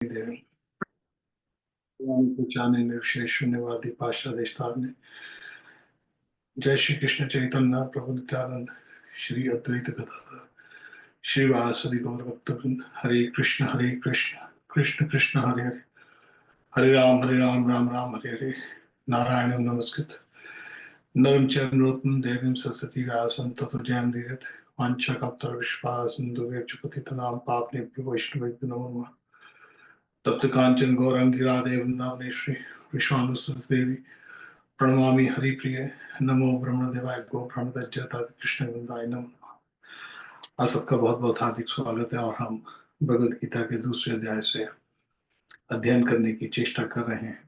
देवी पहचाने निर्विशेष शून्यवादी पाश्चादेश ने। जय श्री कृष्ण चैतन्य प्रभु नित्यानंद श्री अद्वैत गदाधर श्री वासुदेव गौर भक्तवृंद। हरे कृष्ण कृष्ण कृष्ण हरे हरे, हरे राम राम राम हरे हरे। नारायण नमस्कृत नरं चैव नरोत्तमं देवीं सरस्वती व्यासं ततो जयमुदीरयेत्। वाञ्छाकल्पतरुभ्यश्च सिन्धुभ्यश्च पतितानां पावनेभ्यो वैष्णवेभ्यो नमो नमः। तप्त कांचन गौरांगी राधे वृंदावनेश्वरी विश्वानुसुत देवी प्रणमामि हरिप्रिय। नमो ब्रह्मदेवाय गो ब्रह्मदज्जता कृष्ण वृंदाय नमः। आप सबका बहुत बहुत हार्दिक स्वागत है और हम भगवद गीता के दूसरे अध्याय से अध्ययन करने की चेष्टा कर रहे हैं।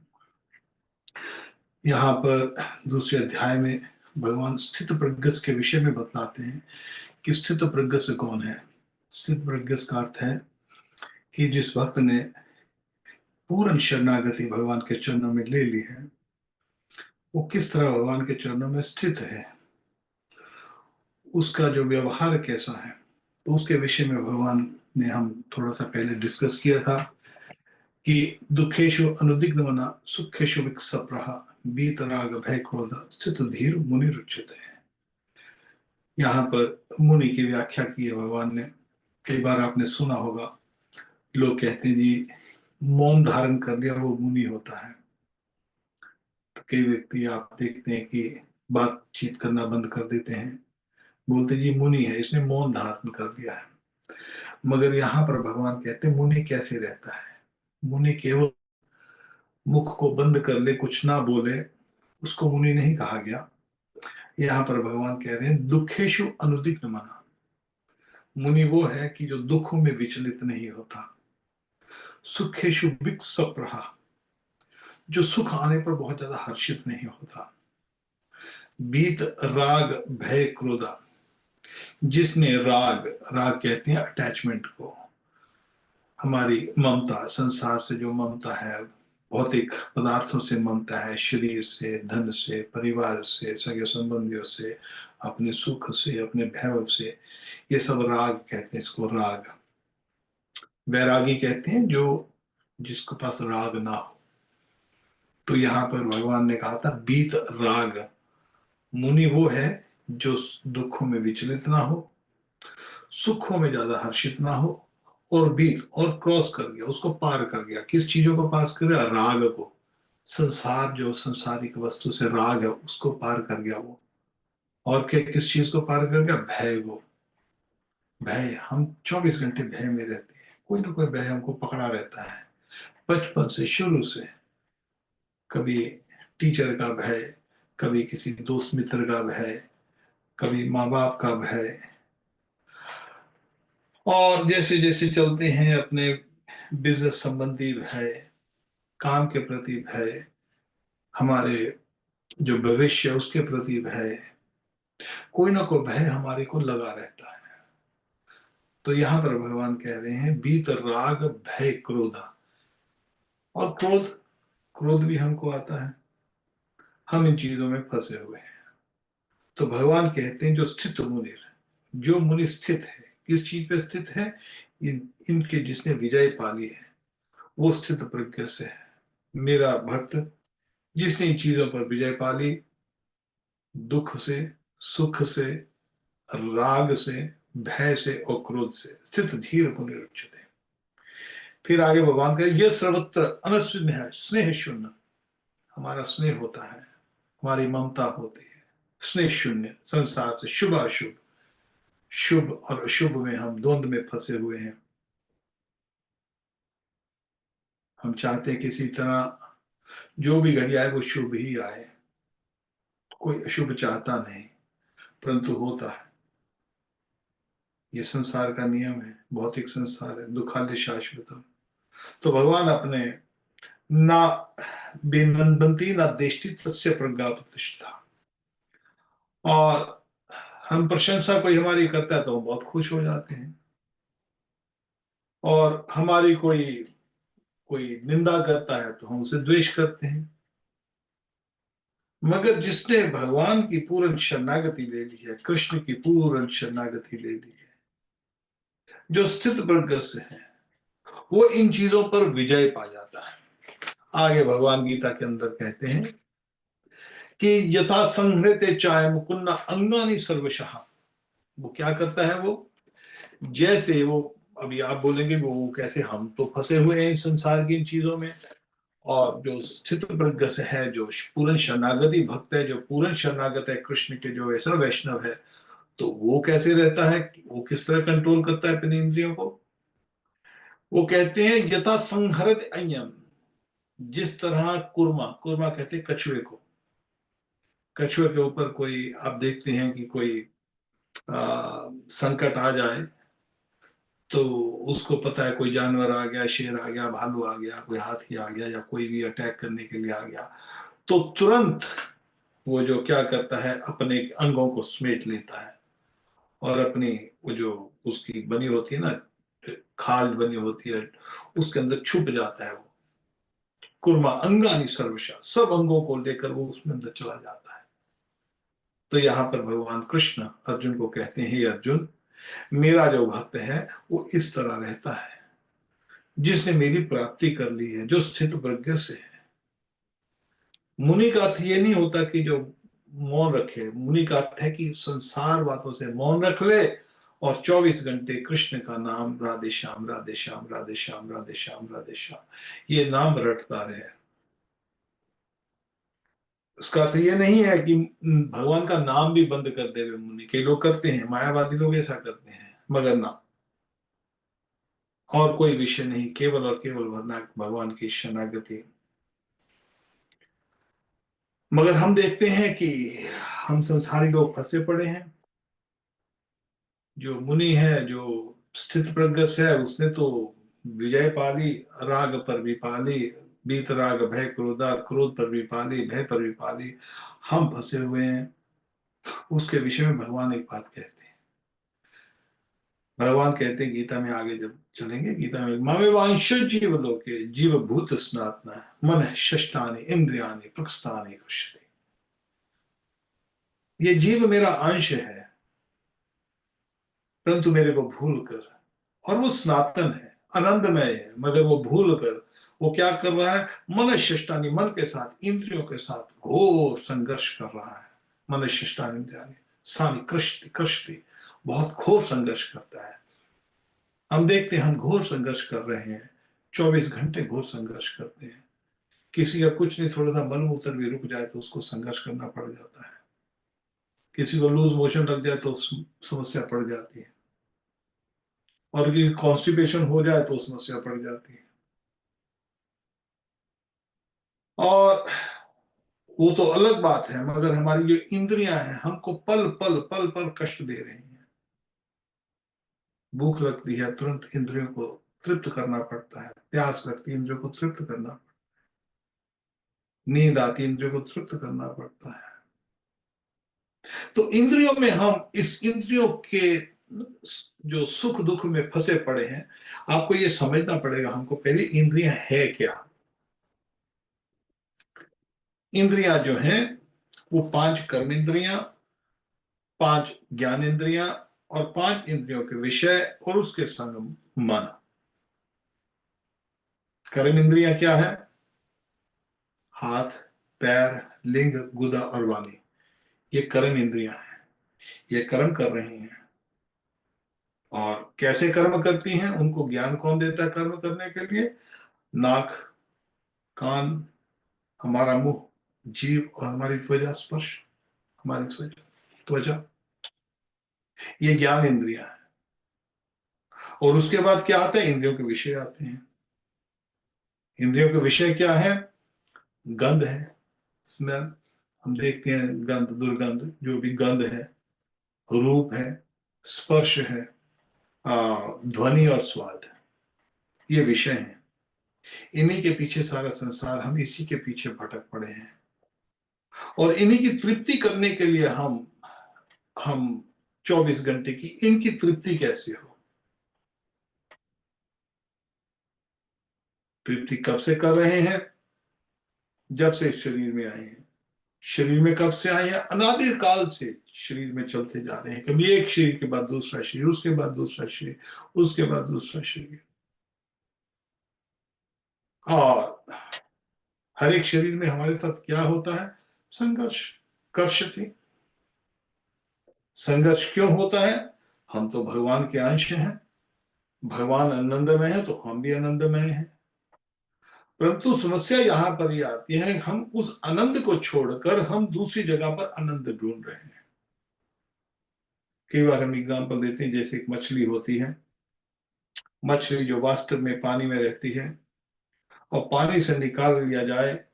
यहाँ पर दूसरे अध्याय में भगवान स्थित प्रज्ञ के विषय में बतलाते हैं कि स्थित प्रज्ञ कौन है। स्थित प्रज्ञ का अर्थ है कि जिस भक्त ने पूर्ण शरणागति भगवान के चरणों में ले ली है, वो किस तरह भगवान के चरणों में स्थित है, उसका जो व्यवहार कैसा है, तो उसके विषय में भगवान ने हम थोड़ा सा पहले डिस्कस किया था कि दुखेशु अनुदिग्धमना सुखेशु विक्षप्रहा बीत राग भय क्रोध स्थित धीर मुनि रुच्यते है। यहाँ पर मुनि की व्याख्या की है भगवान ने। कई बार आपने सुना होगा, लोग कहते हैं जी मौन धारण कर लिया वो मुनि होता है। तो कई व्यक्ति आप देखते हैं कि बातचीत करना बंद कर देते हैं, बोलते जी मुनि है, इसने मौन धारण कर लिया है। मगर यहाँ पर भगवान कहते हैं मुनि कैसे रहता है। मुनि केवल मुख को बंद कर ले, कुछ ना बोले, उसको मुनि नहीं कहा गया। यहाँ पर भगवान कह रहे हैं दुखेशु अनुदिग्ध मना। मुनि वो है कि जो दुखों में विचलित नहीं होता। सुखेशु विक्षप्रहा, जो सुख आने पर बहुत ज्यादा हर्षित नहीं होता। बीत राग भय क्रोधा, जिसने राग कहते हैं अटैचमेंट को, हमारी ममता, संसार से जो ममता है, भौतिक पदार्थों से ममता है, शरीर से, धन से, परिवार से, सगे संबंधियों से, अपने सुख से, अपने भैरव से, ये सब राग कहते हैं। इसको राग। वैरागी कहते हैं जो जिसके पास राग ना हो। तो यहाँ पर भगवान ने कहा था बीत राग। मुनि वो है जो दुखों में विचलित ना हो, सुखों में ज्यादा हर्षित ना हो, और बीत और क्रॉस कर गया, उसको पार कर गया। किस चीजों को पास कर गया? राग को। संसार, जो संसारिक वस्तु से राग है, उसको पार कर गया वो। और क्या, किस चीज को पार कर गया? भय को। भय, हम 24 घंटे भय में रहते हैं। कोई ना कोई भय हमको पकड़ा रहता है बचपन से, शुरू से। कभी टीचर का भय, कभी किसी दोस्त मित्र का भय, कभी माँ बाप का भय, और जैसे जैसे चलते हैं अपने बिजनेस संबंधी भय, काम के प्रति भय, हमारे जो भविष्य उसके प्रति भय, कोई ना कोई भय हमारे को लगा रहता है। तो यहां पर भगवान कह रहे हैं बीत राग भय क्रोध। और क्रोध भी हमको आता है, हम इन चीजों में फंसे हुए हैं। तो भगवान कहते हैं जो स्थित मुनि, जो मुनि स्थित है, किस चीज पे स्थित है? इनके जिसने विजय पाली है वो स्थित प्रज्ञ से है। मेरा भक्त जिसने इन चीजों पर विजय पाली, दुख से, सुख से, राग से, भय से और क्रोध से, स्थित धीर मुनि रुच्यते। फिर आगे भगवान का यह सर्वत्र अनस्नेह स्नेह शून्य, हमारा स्नेह होता है, हमारी ममता होती है, स्नेह शून्य, संसार से शुभ अशुभ, शुभ और अशुभ में हम द्वंद्व में फंसे हुए हैं। हम चाहते हैं किसी तरह जो भी घड़ी आए वो शुभ ही आए, कोई अशुभ चाहता नहीं, परंतु होता है। ये संसार का नियम है, भौतिक संसार है, दुखालय शाश्वतम। तो भगवान अपने ना विनंदंती ना देष्टि तस्य प्रज्ञा प्रतिष्ठा, और हम प्रशंसा कोई हमारी करता है तो हम बहुत खुश हो जाते हैं, और हमारी कोई निंदा करता है तो हम उसे द्वेष करते हैं। मगर जिसने भगवान की पूर्ण शरणागति ले ली है, कृष्ण की पूर्ण शरणागति ले ली है, जो स्थित प्रज्ञ से है, वो इन चीजों पर विजय पा जाता है। आगे भगवान गीता के अंदर कहते हैं कि यथा संहृते चाय मुकुन्ना अंगानी सर्वशः। वो क्या करता है, वो जैसे वो, अभी आप बोलेंगे वो कैसे, हम तो फंसे हुए हैं इस संसार की इन चीजों में, और जो स्थित प्रज्ञ से है, जो पूर्ण शरणागति भक्त है, जो पूर्ण शरणागत है कृष्ण के, जो ऐसा वैष्णव है, तो वो कैसे रहता है, वो किस तरह कंट्रोल करता है अपनी इंद्रियों को। वो कहते हैं यथा संहरत अयम, जिस तरह कुरमा, कुरमा कहते हैं कछुए को, कछुए के ऊपर कोई आप देखते हैं कि कोई संकट आ जाए, तो उसको पता है कोई जानवर आ गया, शेर आ गया, भालू आ गया, कोई हाथी आ गया, या कोई भी अटैक करने के लिए आ गया, तो तुरंत वो जो क्या करता है, अपने अंगों को समेट लेता है और अपनी वो जो उसकी बनी होती है ना, खाल बनी होती है, उसके अंदर छुप जाता है। वो कुर्मा अंगानी सर्वशा, सब अंगों को लेकर वो उसमें अंदर चला जाता है। तो यहाँ पर भगवान कृष्ण अर्जुन को कहते हैं, हे अर्जुन, मेरा जो भक्त है वो इस तरह रहता है, जिसने मेरी प्राप्ति कर ली है, जो स्थित प्रज्ञ से है। मुनि का अर्थ ये नहीं होता कि जो मौन रखे, मुनि का अर्थ है कि संसार बातों से मौन रख ले और 24 घंटे कृष्ण का नाम राधे श्याम राधे श्याम राधे श्याम राधे श्याम राधे श्याम ये नाम रटता रहे। उसका अर्थ ये नहीं है कि भगवान का नाम भी बंद कर दे। मुनि के लोग करते हैं, मायावादी लोग ऐसा करते हैं, मगर ना, और कोई विषय नहीं, केवल और केवल भरना भगवान की शरणागति। मगर हम देखते हैं कि हम संसारी लोग फंसे पड़े हैं। जो मुनि है, जो स्थित प्रज्ञ है, उसने तो विजय पाली, राग पर भी पाली, बीत राग भय क्रोधा, क्रोध पर भी पाली, भय पर भी पाली। हम फंसे हुए हैं। उसके विषय में भगवान एक बात कहते हैं। भगवान कहते हैं गीता में, आगे जब चलेंगे गीता में, मामे वांश जीव लोके जीव भूत स्नातना मन षष्टानि इंद्रियानि प्रस्थानि कृष्ण। ये जीव मेरा अंश है, परंतु मेरे को भूल कर, और वो सनातन है, आनंदमय है, मगर वो भूल कर वो क्या कर रहा है, मन शिष्टानी, मन के साथ, इंद्रियों के साथ घोर संघर्ष कर रहा है। मन शिष्टानी इंद्रियानी सानी कृष्टि कृष्टि, बहुत घोर संघर्ष करता है। हम देखते हैं हम घोर संघर्ष कर रहे हैं, 24 घंटे घोर संघर्ष करते हैं। किसी का कुछ नहीं, थोड़ा सा मल मूत्र भी रुक जाए तो उसको संघर्ष करना पड़ जाता है। किसी को लूज मोशन लग जाए तो समस्या पड़ जाती है, और कॉन्स्टिपेशन हो जाए तो समस्या पड़ जाती है। और वो तो अलग बात है, मगर हमारी जो इंद्रियां हैं हमको पल पल पल पल कष्ट दे रही हैं। भूख लगती है, तुरंत इंद्रियों को तृप्त करना पड़ता है। प्यास लगती है, इंद्रियों को तृप्त करना पड़ता है। नींद आती है, इंद्रियों को तृप्त करना पड़ता है। तो इंद्रियों में, हम इस इंद्रियों के जो सुख दुख में फंसे पड़े हैं, आपको ये समझना पड़ेगा हमको पहले इंद्रियां है क्या। इंद्रियां जो हैं वो 5 कर्म इंद्रियां, 5 ज्ञान इंद्रियां, और 5 इंद्रियों के विषय, और उसके संग मन। कर्म इंद्रियां क्या है, हाथ, पैर, लिंग, गुदा और वाणी, ये कर्म इंद्रियां हैं। ये कर्म कर रही हैं, और कैसे कर्म करती हैं, उनको ज्ञान कौन देता है कर्म करने के लिए, नाक, कान, हमारा मुंह, जीव और हमारी त्वचा, स्पर्श, हमारी त्वचा त्वचा, ये ज्ञान इंद्रियां हैं। और उसके बाद क्या आता है, इंद्रियों के विषय आते हैं। इंद्रियों के विषय क्या है, गंध है, स्मेल, हम देखते हैं गंध, दुर्गंध, जो भी गंध है, रूप है, स्पर्श है, ध्वनि और स्वाद, ये विषय हैं। इन्हीं के पीछे सारा संसार, हम इसी के पीछे भटक पड़े हैं। और इन्हीं की तृप्ति करने के लिए हम 24 घंटे की इनकी तृप्ति कैसे हो, तृप्ति कब से कर रहे हैं, जब से इस शरीर में आए हैं। शरीर में कब से आए हैं, अनादि काल से शरीर में चलते जा रहे हैं। कभी एक शरीर के बाद दूसरा शरीर, उसके बाद दूसरा शरीर, उसके बाद दूसरा शरीर। और हर एक शरीर में हमारे साथ क्या होता है? संघर्ष। कर्षति। संघर्ष क्यों होता है? हम तो भगवान के अंश हैं, भगवान आनंदमय है तो हम भी आनंदमय हैं। परंतु समस्या यहां पर ही आती है, हम उस आनंद को छोड़कर हम दूसरी जगह पर आनंद ढूंढ रहे हैं। कई बार हम एग्जाम्पल देते हैं, जैसे एक मछली होती है, मछली जो वास्तव में पानी में रहती है और पानी से निकाल लिया जाए,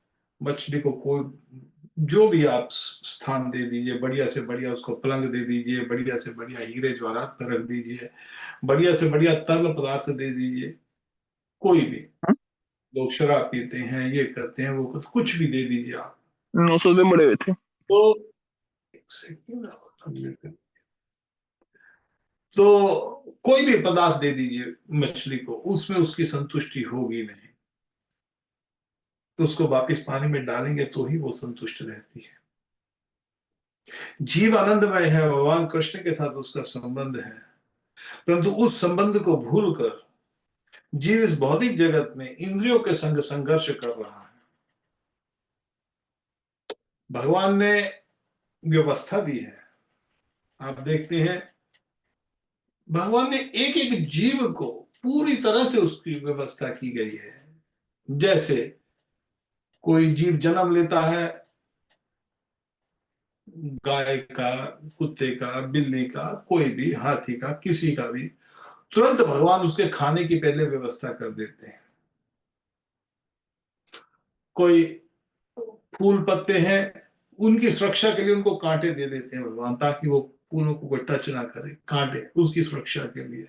मछली को कोई जो भी आप स्थान दे दीजिए, बढ़िया से बढ़िया उसको पलंग दे दीजिए, बढ़िया से बढ़िया हीरे जवाहरात पर रख दीजिए, बढ़िया से बढ़िया तरल पदार्थ दे दीजिए, कोई भी, लोग शराब पीते हैं, ये करते हैं, वो करते, कुछ भी दे दीजिए आप 900 में बड़े हुए थे। तो एक सेकंड, तो कोई भी पदार्थ दे दीजिए मछली को, उसमें उसकी संतुष्टि होगी नहीं, तो उसको वापस पानी में डालेंगे तो ही वो संतुष्ट रहती है। जीव आनंदमय है, भगवान कृष्ण के साथ उसका संबंध है, परंतु उस संबंध को भूलकर जीव इस भौतिक जगत में इंद्रियों के संग संघर्ष कर रहा है। भगवान ने व्यवस्था दी है, आप देखते हैं भगवान ने एक एक जीव को पूरी तरह से उसकी व्यवस्था की गई है। जैसे कोई जीव जन्म लेता है, गाय का, कुत्ते का, बिल्ली का, कोई भी, हाथी का, किसी का भी, तुरंत भगवान उसके खाने की पहले व्यवस्था कर देते हैं। कोई फूल पत्ते हैं, उनकी सुरक्षा के लिए उनको कांटे दे देते हैं भगवान, ताकि वो फूलों को कोई टच ना करे, कांटे उसकी सुरक्षा के लिए।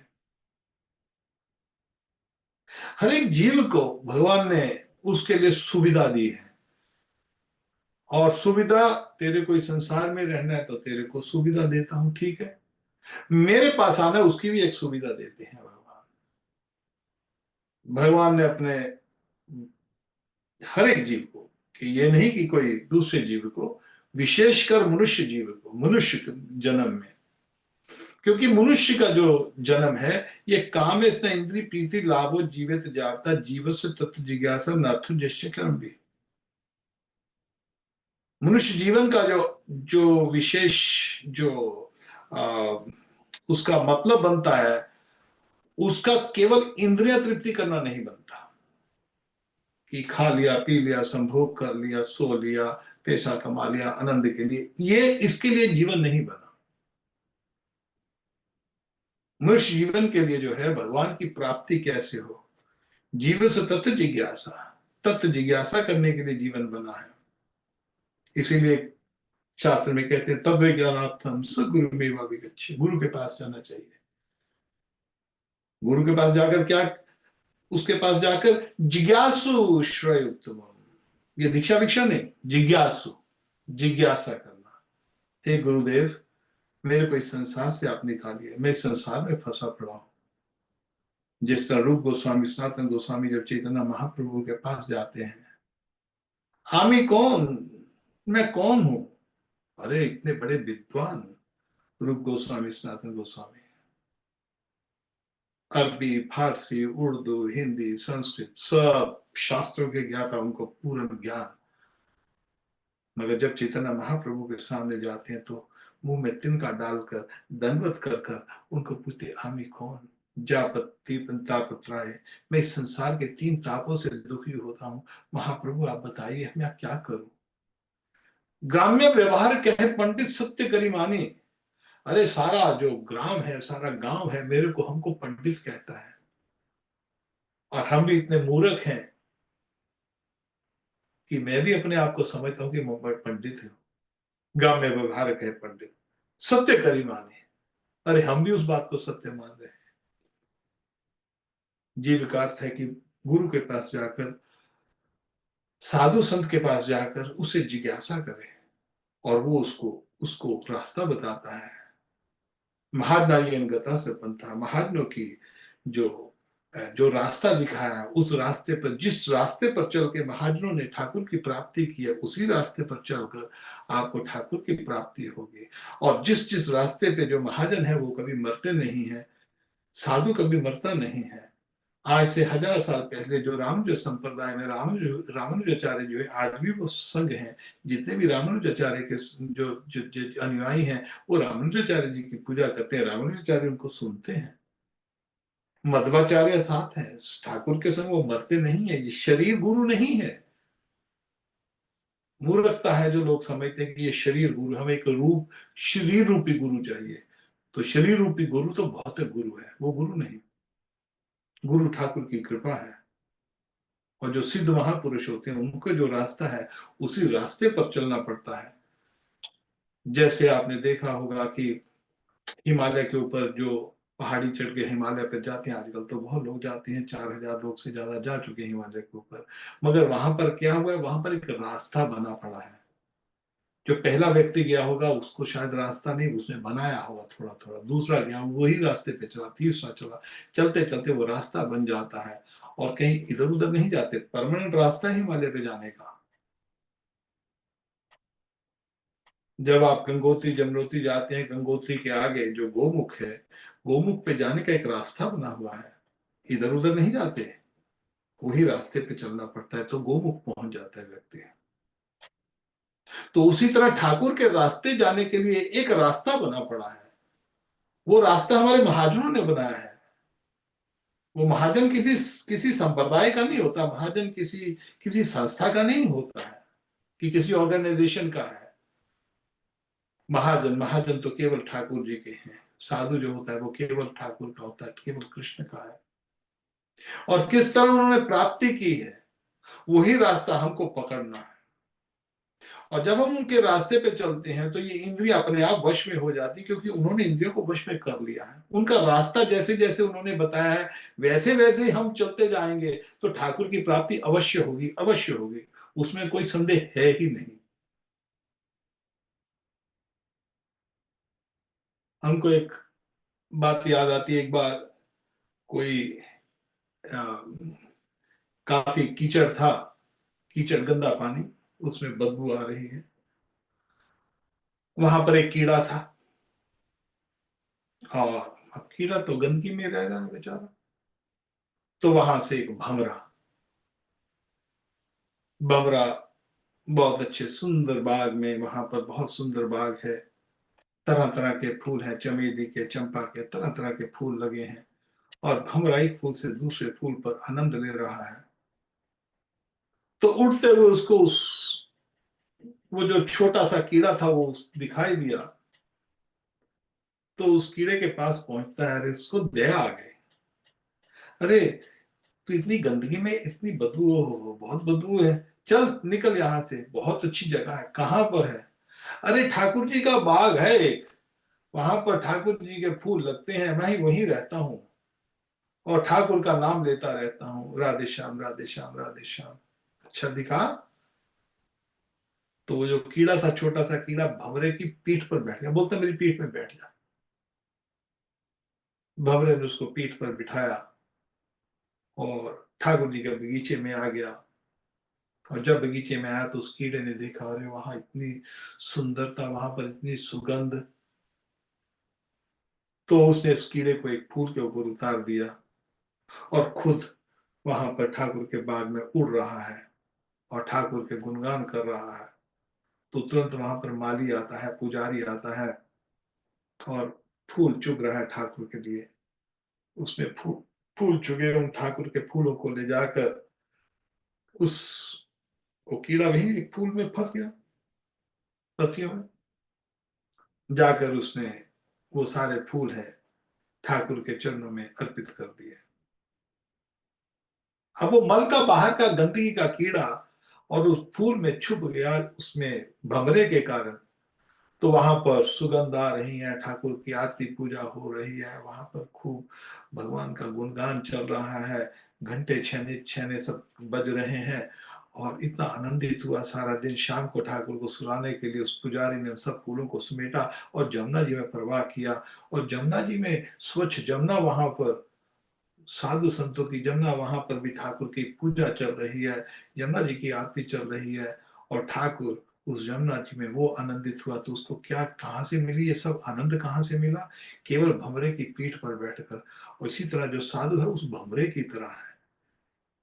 हर एक जीव को भगवान ने उसके लिए सुविधा दी है, और सुविधा, तेरे को इस संसार में रहना है तो तेरे को सुविधा देता हूं, ठीक है, मेरे पास आना है उसकी भी एक सुविधा देते हैं भगवान। भगवान ने अपने हर एक जीव को, कि ये नहीं कि कोई दूसरे जीव को, विशेषकर मनुष्य जीव को, मनुष्य जन्म में, क्योंकि मनुष्य का जो जन्म है ये काम है, इसने इंद्रिय प्रीति लाभो जीवित जावता जीव से तत्व जिज्ञासा नर्थ निश्चय कर्म भी। मनुष्य जीवन का जो जो विशेष जो आ, उसका मतलब बनता है, उसका केवल इंद्रिय तृप्ति करना नहीं बनता, कि खा लिया, पी लिया, संभोग कर लिया, सो लिया, पैसा कमा लिया आनंद के लिए, ये इसके लिए जीवन नहीं बना। मनुष्य जीवन के लिए जो है भगवान की प्राप्ति कैसे हो, जीवन से तत्व जिज्ञासा, तत्व जिज्ञासा करने के लिए जीवन बना है। इसीलिए शास्त्र में कहते हैं तत्व ज्ञानार्थम स गुरु मेवा विगच्छ, गुरु के पास जाना चाहिए। गुरु के पास जाकर क्या, उसके पास जाकर जिज्ञासु श्रेय उत्तम, ये दीक्षा भिक्षा नहीं, जिज्ञासु, जिज्ञासा करना। हे गुरुदेव, मेरे को इस संसार से आप निकालिए, मैं इस संसार में फंसा पड़ा हूं। जिस तरह रूप गोस्वामी, सनातन गोस्वामी जब चैतन्य महाप्रभु के पास जाते हैं, हामी कौन, मैं कौन हूं, अरे इतने बड़े विद्वान रूप गोस्वामी, सनातन गोस्वामी, अरबी, फारसी, उर्दू, हिंदी, संस्कृत, सब शास्त्रों के ज्ञाता, उनको पूर्ण ज्ञान, मगर जब चैतन्य महाप्रभु के सामने जाते हैं तो मुंह में तिनका डालकर दंडवत कर कर उनको पूछते, हामी कौन, जापत तीपन तापत्राय, मैं इस संसार के 3 तापों से दुखी होता हूं, महाप्रभु आप बताइए मैं क्या करूं। ग्राम्य व्यवहार कहे पंडित सत्य करी मानी, अरे सारा जो ग्राम है, सारा गांव है, मेरे को, हमको पंडित कहता है, और हम भी इतने मूर्ख हैं कि मैं भी अपने आप को समझता हूं कि मैं पंडित हूं। ग्राम्य व्यवहार कहे पंडित सत्य करी माने, अरे हम भी उस बात को सत्य मान रहे हैं। जीव का अर्थ है कि गुरु के पास जाकर, साधु संत के पास जाकर उसे जिज्ञासा करे, और वो उसको उसको रास्ता बताता है। महाज्ञान गता से पंथा, महाज्ञों की जो जो रास्ता दिखाया, उस रास्ते पर, जिस रास्ते पर चल के महाजनों ने ठाकुर की प्राप्ति की है, उसी रास्ते पर चलकर आपको ठाकुर की प्राप्ति होगी। और जिस जिस रास्ते पे जो महाजन है वो कभी मरते नहीं है, साधु कभी मरता नहीं है, आज से 1000 साल पहले जो रामानुज संप्रदाय में रामानुजाचार्य जो है, आज भी वो संघ हैं, जितने भी रामानुजाचार्य के जो अनुयायी हैं, वो रामानुजाचार्य जी की पूजा करते हैं, रामानुजाचार्य उनको सुनते हैं। मध्वाचार्य साथ है, ठाकुर के संग वो मरते नहीं है। ये शरीर गुरु नहीं है। मूर्खता है जो लोग समझते हैं कि ये शरीर गुरु, हमें एक रूप शरीर रूपी गुरु चाहिए। तो शरीर रूपी गुरु तो भौतिक गुरु है, वो गुरु नहीं। गुरु ठाकुर की कृपा है। और जो सिद्ध महापुरुष होते हैं, उनका जो रास्ता है, उसी रास्ते पर चलना पड़ता है। जैसे आपने देखा होगा कि हिमालय के ऊपर जो पहाड़ी चढ़ के हिमालय पर जाते हैं, आजकल तो बहुत लोग जाते हैं, 4000 लोग से ज्यादा जा चुके हैं हिमालय के ऊपर। मगर वहां पर क्या हुआ है, वहां पर एक रास्ता बना पड़ा है। जो पहला व्यक्ति गया होगा उसको शायद रास्ता नहीं, उसने बनाया होगा थोड़ा थोड़ा, दूसरा गया वही रास्ते पे चला, तीसरा चला, चलते चलते वो रास्ता बन जाता है। और कहीं इधर उधर नहीं जाते, परमानेंट रास्ता है हिमालय पे जाने का। जब आप गंगोत्री जमुनोत्री जाते हैं, गंगोत्री के आगे जो गोमुख है, गोमुख पे जाने का एक रास्ता बना हुआ है, इधर उधर नहीं जाते, वही रास्ते पे चलना पड़ता है, तो गोमुख पहुंच जाता है व्यक्ति। तो उसी तरह ठाकुर के रास्ते जाने के लिए एक रास्ता बना पड़ा है। वो रास्ता हमारे महाजनों ने बनाया है। वो महाजन किसी किसी संप्रदाय का नहीं होता, महाजन किसी किसी संस्था का नहीं होता है, कि किसी ऑर्गेनाइजेशन का है। महाजन महाजन तो केवल ठाकुर जी के हैं। साधु जो होता है वो केवल ठाकुर का होता है, केवल कृष्ण का है। और किस तरह उन्होंने प्राप्ति की है, वही रास्ता हमको पकड़ना है। और जब हम उनके रास्ते पे चलते हैं तो ये इंद्रियां अपने आप वश में हो जाती, क्योंकि उन्होंने इंद्रियों को वश में कर लिया है। उनका रास्ता जैसे जैसे उन्होंने बताया है, वैसे वैसे हम चलते जाएंगे तो ठाकुर की प्राप्ति अवश्य होगी, अवश्य होगी, उसमें कोई संदेह है ही नहीं। हमको एक बात याद आती है, एक बार कोई आ, काफी कीचड़ था, कीचड़ गंदा पानी, उसमें बदबू आ रही है। वहां पर एक कीड़ा था, और अब कीड़ा तो गंदगी में रह रहा है बेचारा। तो वहां से एक भंवरा, भंवरा बहुत अच्छे सुंदर बाग में, वहां पर बहुत सुंदर बाग है, तरह तरह के फूल हैं, चमेली के, चंपा के, तरह तरह के फूल लगे हैं। और भंवरा एक फूल से दूसरे फूल पर आनंद ले रहा है। तो उड़ते हुए उसको वो जो छोटा सा कीड़ा था वो दिखाई दिया। तो उस कीड़े के पास पहुंचता है, अरे उसको दया आ गई। अरे तो इतनी गंदगी में इतनी बदबू, हो बहुत बदबू है, चल निकल यहां से, बहुत अच्छी जगह है। कहां पर है? अरे ठाकुर जी का बाग है एक, वहां पर ठाकुर जी के फूल लगते हैं, मैं ही वहीं रहता हूँ और ठाकुर का नाम लेता रहता हूँ, राधे श्याम राधे श्याम राधे श्याम। अच्छा दिखा। तो वो जो कीड़ा था, छोटा सा कीड़ा, भंवरे की पीठ पर बैठ गया, बोलता मेरी पीठ में बैठ जा। भंवरे ने उसको पीठ पर बिठाया और ठाकुर जी के बगीचे में आ गया। और जब बगीचे में आया तो उस कीड़े ने देखा, अरे वहां इतनी सुंदरता, वहां पर इतनी सुगंध। तो उसने उस कीड़े को एक फूल के ऊपर उतार दिया और खुद वहां पर ठाकुर के बाग में उड़ रहा है और ठाकुर के गुणगान कर रहा है। तो तुरंत वहां पर माली आता है, पुजारी आता है और फूल चुग रहा है ठाकुर के लिए। उसने फूल फूल चुगे उन ठाकुर के फूलों को ले जाकर उस, वो कीड़ा वही एक फूल में फंस गया, पत्तियों में। जाकर उसने वो सारे फूल है ठाकुर के चरणों में अर्पित कर दिए। अब वो मल का, बाहर का, गंदगी का कीड़ा और उस फूल में छुप गया, उसमें भंवरे के कारण। तो वहां पर सुगंध आ रही है, ठाकुर की आरती पूजा हो रही है, वहां पर खूब भगवान का गुणगान चल रहा है, घंटे छेने छेने सब बज रहे हैं। और इतना आनंदित हुआ सारा दिन। शाम को ठाकुर को सुलाने के लिए उस पुजारी ने उन सब फूलों को समेटा और जमुना जी में प्रवाह किया। और जमुना जी में स्वच्छ जमुना, वहां पर साधु संतों की जमुना, वहां पर भी ठाकुर की पूजा चल रही है, यमुना जी की आरती चल रही है। और ठाकुर उस यमुना जी में वो आनंदित हुआ, तो उसको क्या कहाँ से मिली, ये सब आनंद कहाँ से मिला? केवल भंवरे की पीठ पर बैठकर। और इसी तरह जो साधु है उस भंवरे की तरह है,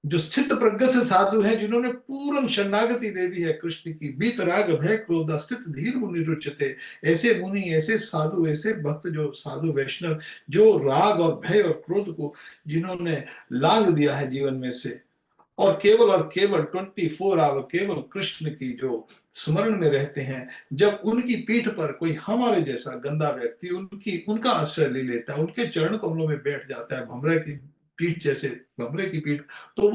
जो स्थित प्रज्ञ से साधु है, जिन्होंने पूर्ण शरणागति ले ली है कृष्ण की। बीतराग भय क्रोध स्थित धीर मुनि रुचते। ऐसे मुनि, ऐसे साधु, ऐसे भक्त, जो साधु वैष्णव, जो राग और भय और क्रोध को जिन्होंने लांग दिया है जीवन में से, और केवल 24 आवर केवल कृष्ण की जो स्मरण में रहते हैं, जब उनकी पीठ पर कोई हमारे जैसा गंदा व्यक्ति उनका आश्रय ले लेता है, उनके चरण कमलों में बैठ जाता है, भमरे की पीठ जैसे, भमरे की पीठ, तो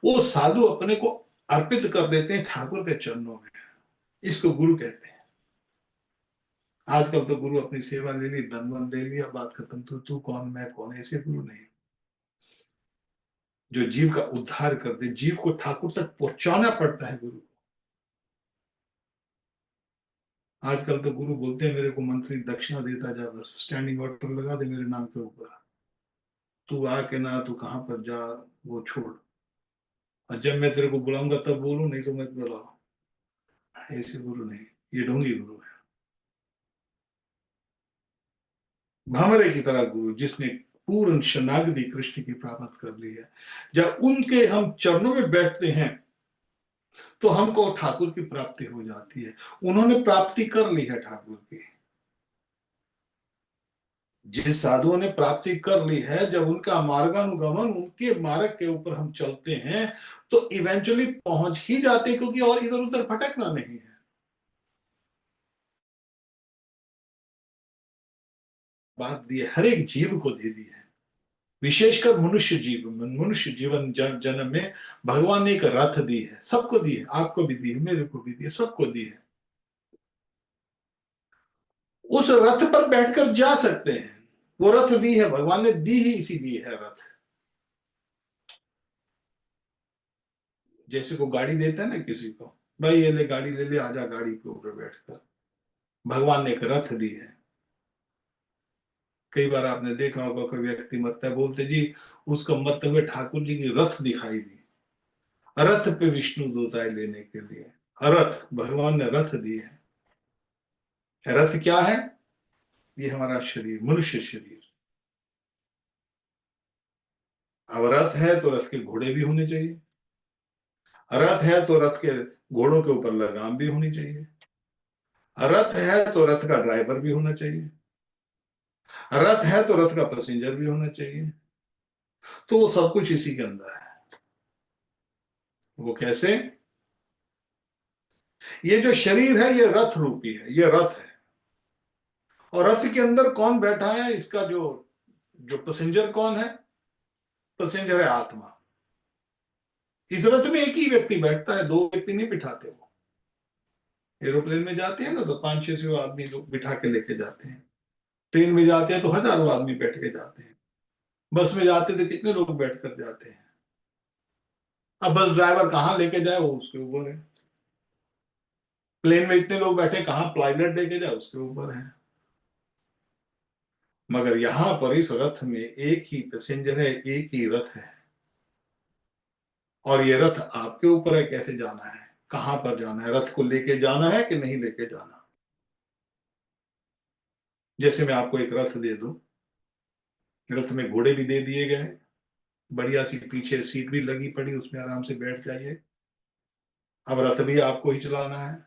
वो साधु अपने को अर्पित कर देते हैं ठाकुर के चरणों में। इसको गुरु कहते हैं। आजकल तो गुरु अपनी सेवा ले ली, धन वन ले लिया, बात खत्म। तू कौन, मैं कौन, ऐसे गुरु नहीं। जो जीव का उद्धार कर दे, जीव को ठाकुर तक पहुंचाना पड़ता है गुरु। आजकल तो गुरु बोलते हैं मेरे को मंत्री दक्षिणा देता जा, बस स्टैंडिंग ऑर्डर लगा दे मेरे नाम के ऊपर, तू आ के ना, तू कहां पर जा, वो छोड़, और जब मैं तेरे को बुलाऊंगा तब बोलू, नहीं तो मत बुलाओ। ऐसे गुरु नहीं, ये ढोंगी गुरु है। भंवरे की तरह गुरु, जिसने पूर्ण शरणागति कृष्ण की प्राप्त कर ली है, जब उनके हम चरणों में बैठते हैं तो हमको ठाकुर की प्राप्ति हो जाती है। उन्होंने प्राप्ति कर ली है ठाकुर की। जिस साधुओं ने प्राप्ति कर ली है, जब उनका मार्गानुगमन, उनके मार्ग के ऊपर हम चलते हैं, तो इवेंचुअली पहुंच ही जाते हैं, क्योंकि और इधर उधर भटकना नहीं है। बात दी है, हर एक जीव को दे दी है, विशेषकर मनुष्य जीवन जन्म में भगवान ने एक रथ दी है, सबको दी है, आपको भी दी है, मेरे को भी दी है, सबको दी है। उस रथ पर बैठकर जा सकते हैं। वो रथ दी है, भगवान ने दी ही इसीलिए है रथ। जैसे को गाड़ी देता है ना किसी को, भाई ये ले गाड़ी, ले ले, आजा गाड़ी के ऊपर बैठकर। भगवान ने एक रथ दी है। कई बार आपने देखा होगा, कोई व्यक्ति मरता है, बोलते जी उसको मरते हुए ठाकुर जी की रथ दिखाई दी। रथ पे विष्णु दूत आए लेने के लिए। रथ, भगवान ने रथ दी है। रथ क्या है? ये हमारा शरीर, मनुष्य शरीर। अब रथ है तो रथ के घोड़े भी होने चाहिए। रथ है तो रथ के घोड़ों के ऊपर लगाम भी होनी चाहिए। रथ है तो रथ का ड्राइवर भी होना चाहिए। रथ है तो रथ का पैसेंजर भी होना चाहिए। तो वो सब कुछ इसी के अंदर है। वो कैसे? ये जो शरीर है ये रथ रूपी है, ये रथ है। और रथ के अंदर कौन बैठा है? इसका जो जो पैसेंजर कौन है? पैसेंजर है आत्मा। इस रथ में एक ही व्यक्ति बैठता है, दो व्यक्ति नहीं बिठाते। वो एरोप्लेन में जाते हैं ना, तो 500-600 आदमी लोग बिठा के लेके जाते हैं। ट्रेन में जाते हैं तो हजारों आदमी बैठ के जाते हैं। बस में जाते थे, कितने लोग बैठ कर जाते हैं। अब बस ड्राइवर कहाँ लेके जाए वो उसके ऊपर है। प्लेन में इतने लोग बैठे, कहाँ पायलट लेके जाए उसके ऊपर है। मगर यहां पर इस रथ में एक ही पैसेंजर है, एक ही रथ है। और ये रथ आपके ऊपर है, कैसे जाना है, कहां पर जाना है, रथ को लेके जाना है कि नहीं लेके जाना। जैसे मैं आपको एक रथ दे दूं, रथ में घोड़े भी दे दिए गए, बढ़िया सी पीछे सीट भी लगी पड़ी, उसमें आराम से बैठ जाइए। अब रथ भी आपको ही चलाना है।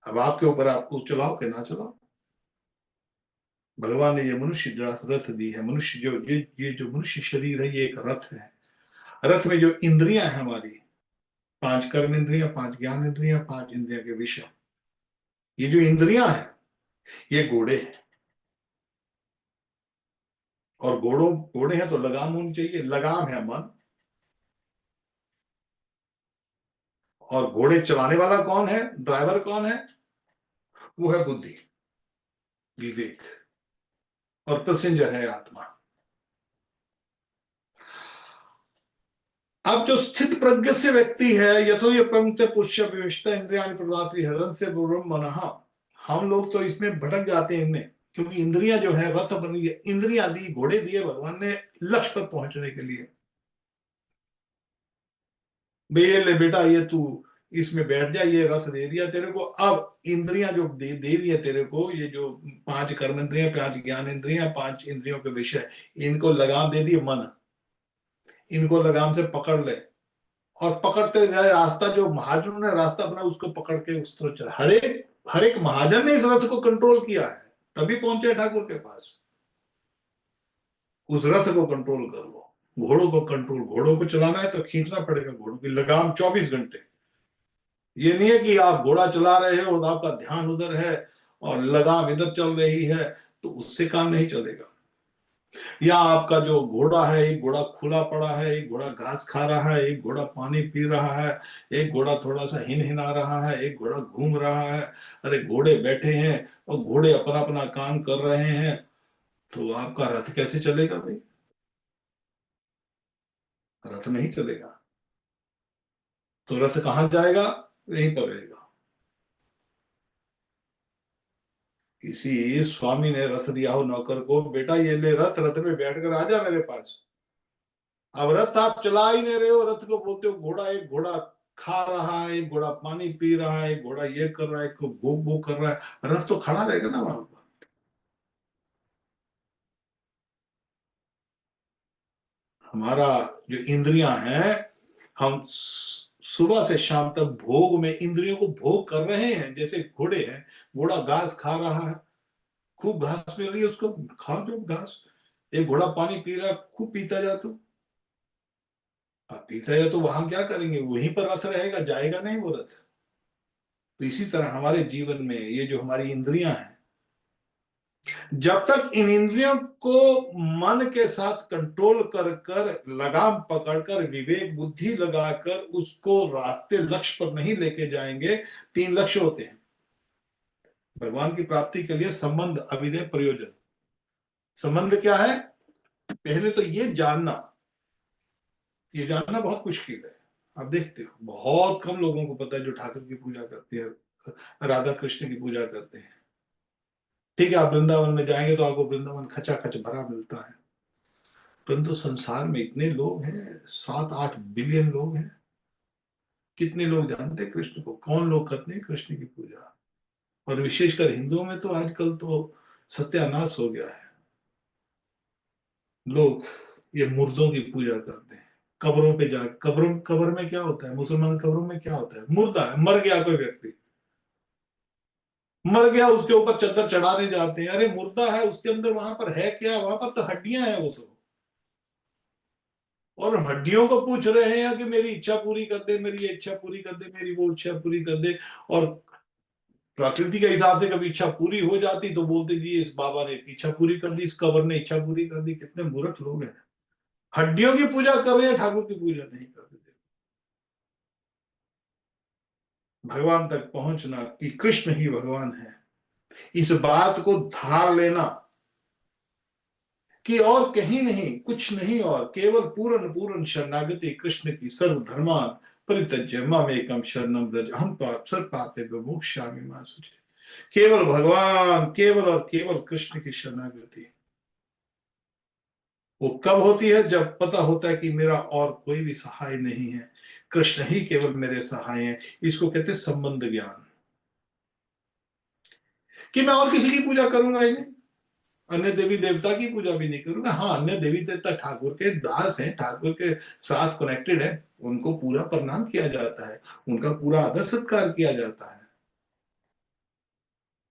अब आपके ऊपर, आपको चलाओ कि ना चलाओ। भगवान ने ये मनुष्य रथ दी है। मनुष्य जो ये जो मनुष्य शरीर है, ये एक रथ है। रथ में जो इंद्रियां हैं हमारी, 5 कर्म इंद्रियां, 5 ज्ञान इंद्रियां, 5 इंद्रिया के विषय, ये जो इंद्रियां हैं ये घोड़े हैं। और घोड़े हैं तो लगाम होनी चाहिए। लगाम है मन। और घोड़े चलाने वाला कौन है? ड्राइवर कौन है? वो है बुद्धि, विवेक। और पैसेंजर है आत्मा। अब जो स्थित प्रज्ञ से व्यक्ति है, यथो ये पंक्ति पुष्य विविष्टा इंद्रिया प्रवासी हरण से मन, हम लोग तो इसमें भटक जाते हैं इनमें, क्योंकि इंद्रियां जो है रथ बनी है, इंद्रियां दी, घोड़े दिए भगवान ने लक्ष्य पर पहुंचने के लिए। ले बेटा, ये तू इसमें बैठ जा, ये रथ दे दिया तेरे को। अब इंद्रियां जो दे दी है तेरे को, ये जो पांच कर्म इंद्रियां, पांच ज्ञान इंद्रियां, पांच इंद्रियों के विषय, इनको लगाम दे दी मन। इनको लगाम से पकड़ ले, और पकड़ते जाए। रास्ता जो महाजनों ने रास्ता बना, उसको पकड़ के उस तरफ चला। हर एक महाजन ने इस रथ को कंट्रोल किया है, तभी पहुंचे ठाकुर के पास। उस रथ को कंट्रोल कर लो, घोड़ों को कंट्रोल, घोड़ों को चलाना है तो खींचना पड़ेगा, घोड़ों की लगाम 24 घंटे। ये नहीं है कि आप घोड़ा चला रहे हो और आपका ध्यान उधर है और लगाम इधर चल रही है, तो उससे काम नहीं चलेगा। या आपका जो घोड़ा है, एक घोड़ा खुला पड़ा है, एक घोड़ा घास खा रहा है, एक घोड़ा पानी पी रहा है, एक घोड़ा थोड़ा सा हिन हिना रहा है, एक घोड़ा घूम रहा है। अरे घोड़े बैठे हैं और घोड़े अपना अपना काम कर रहे हैं, तो आपका रथ कैसे चलेगा भाई? रथ नहीं चलेगा। तो रथ कहां जाएगा? यहीं पर रहेगा। किसी स्वामी ने रथ दिया हो नौकर को, बेटा ये ले रथ, रथ में बैठ कर आ जा मेरे पास। अब रथ आप चला ही नहीं रहे हो, रथ को बोलते हो घोड़ा। एक घोड़ा खा रहा है, एक घोड़ा पानी पी रहा है, एक घोड़ा ये कर रहा है, एक को भो भो कर रहा है, रथ तो खड़ा रहेगा ना वहां पर। हमारा जो इंद्रियां हैं, हम सुबह से शाम तक भोग में इंद्रियों को भोग कर रहे हैं। जैसे घोड़े हैं, घोड़ा घास खा रहा है, खूब घास मिल रही है उसको, खा दो घास। एक घोड़ा पानी पी रहा है, खूब पीता जा तो। अब पीता है तो वहां क्या करेंगे? वहीं पर रथ रहेगा, जाएगा नहीं वो रथ। तो इसी तरह हमारे जीवन में ये जो हमारी इंद्रियां हैं, जब तक इन इंद्रियों को मन के साथ कंट्रोल कर कर, लगाम पकड़कर, विवेक बुद्धि लगाकर उसको रास्ते लक्ष्य पर नहीं लेके जाएंगे। तीन लक्ष्य होते हैं भगवान की प्राप्ति के लिए: संबंध, अभिधेय, प्रयोजन। संबंध क्या है? पहले तो ये जानना बहुत मुश्किल है। आप देखते हो बहुत कम लोगों को पता है जो ठाकुर की पूजा करते हैं, राधा कृष्ण की पूजा करते हैं। ठीक है, आप वृंदावन में जाएंगे तो आपको वृंदावन खचाखच भरा मिलता है, परंतु संसार में इतने लोग हैं, 7-8 बिलियन लोग हैं। कितने लोग जानते हैं कृष्ण को? कौन लोग करते हैं कृष्ण की पूजा? और विशेषकर हिंदुओं में तो आजकल तो सत्यानाश हो गया है। लोग ये मुर्दों की पूजा करते हैं, कब्रों पे जा, कब्र में क्या होता है? मुसलमान कब्रों में क्या होता है? मुर्दा है, मर गया कोई व्यक्ति, मर गया, उसके ऊपर चद्दर चढ़ाने जाते हैं। अरे मुर्दा है, उसके अंदर वहां पर है क्या? वहां पर तो हड्डियां हैं वो तो। और हड्डियों को पूछ रहे हैं कि मेरी इच्छा पूरी कर दे, मेरी ये इच्छा पूरी कर दे, मेरी वो इच्छा पूरी कर दे। और प्रकृति के हिसाब से कभी इच्छा पूरी हो जाती तो बोलते जी इस बाबा ने इच्छा पूरी कर दी, इस कबर ने इच्छा पूरी कर दी। कितने मूर्ख लोग हैं, हड्डियों की पूजा कर रहे हैं, ठाकुर की पूजा नहीं कर रहे। भगवान तक पहुंचना कि कृष्ण ही भगवान है, इस बात को धार लेना कि और कहीं नहीं, कुछ नहीं, और केवल पूर्ण पूर्ण शरणागति कृष्ण की। सर्व धर्मान परित्यज्य मामेकम शरणम व्रज, हम पाप सर्व पापे विमुक्ष्यामि मा शुचे। केवल भगवान, केवल और केवल कृष्ण की शरणागति। वो कब होती है? जब पता होता है कि मेरा और कोई भी सहाय नहीं है, कृष्ण ही केवल मेरे सहाय हैं। इसको कहते हैं संबंध ज्ञान। कि मैं और किसी की पूजा करूंगा ही नहीं, अन्य देवी देवता की पूजा भी नहीं करूंगा। हाँ, अन्य देवी देवता ठाकुर के दास हैं, ठाकुर के साथ कनेक्टेड है, उनको पूरा प्रणाम किया जाता है, उनका पूरा आदर सत्कार किया जाता है।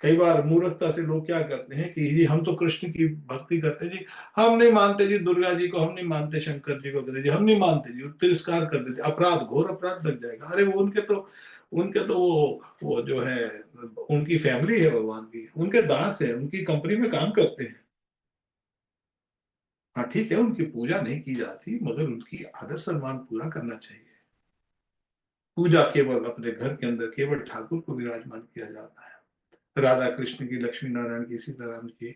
कई बार मूर्खता से लोग क्या करते हैं कि जी हम तो कृष्ण की भक्ति करते हैं जी, हम नहीं मानते जी दुर्गा जी को, हम नहीं मानते शंकर जी को, गणेश जी हम नहीं मानते जी, तिरस्कार कर देते। अपराध, घोर अपराध लग जाएगा। अरे वो उनके तो वो जो है, उनकी फैमिली है भगवान की, उनके दास है, उनकी कंपनी में काम करते हैं। हाँ ठीक है, उनकी पूजा नहीं की जाती, मगर उनकी आदर सम्मान पूरा करना चाहिए। पूजा केवल अपने घर के अंदर केवल ठाकुर को विराजमान किया जाता है। राधा कृष्ण की, लक्ष्मी नारायण की, सीताराम की,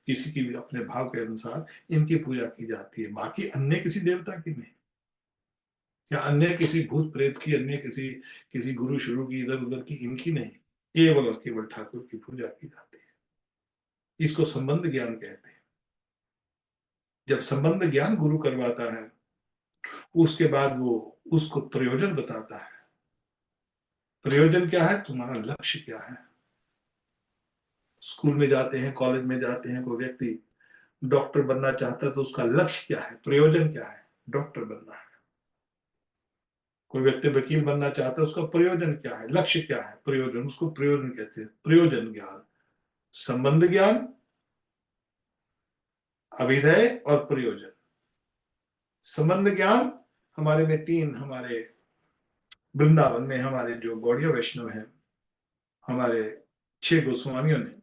किसी की भी अपने भाव के अनुसार इनकी पूजा की जाती है, बाकी अन्य किसी देवता की नहीं, या अन्य किसी भूत प्रेत की, अन्य किसी किसी गुरु शुरू की, इधर उधर की, इनकी नहीं। केवल और केवल ठाकुर की पूजा की जाती है। इसको संबंध ज्ञान कहते हैं। जब संबंध ज्ञान गुरु करवाता है, उसके बाद वो उसको प्रयोजन बताता है। प्रयोजन क्या है, तुम्हारा लक्ष्य क्या है। स्कूल में जाते हैं, कॉलेज में जाते हैं, कोई व्यक्ति डॉक्टर बनना चाहता है तो उसका लक्ष्य क्या है, प्रयोजन क्या है, डॉक्टर बनना है। कोई व्यक्ति वकील बनना चाहता है, उसका प्रयोजन क्या है, लक्ष्य क्या है, प्रयोजन, उसको प्रयोजन कहते हैं। प्रयोजन ज्ञान, संबंध ज्ञान, अभिधेय और प्रयोजन। संबंध ज्ञान हमारे में तीन, हमारे वृंदावन में हमारे जो गौड़िया वैष्णव हैं, हमारे 6 गोस्वामियों ने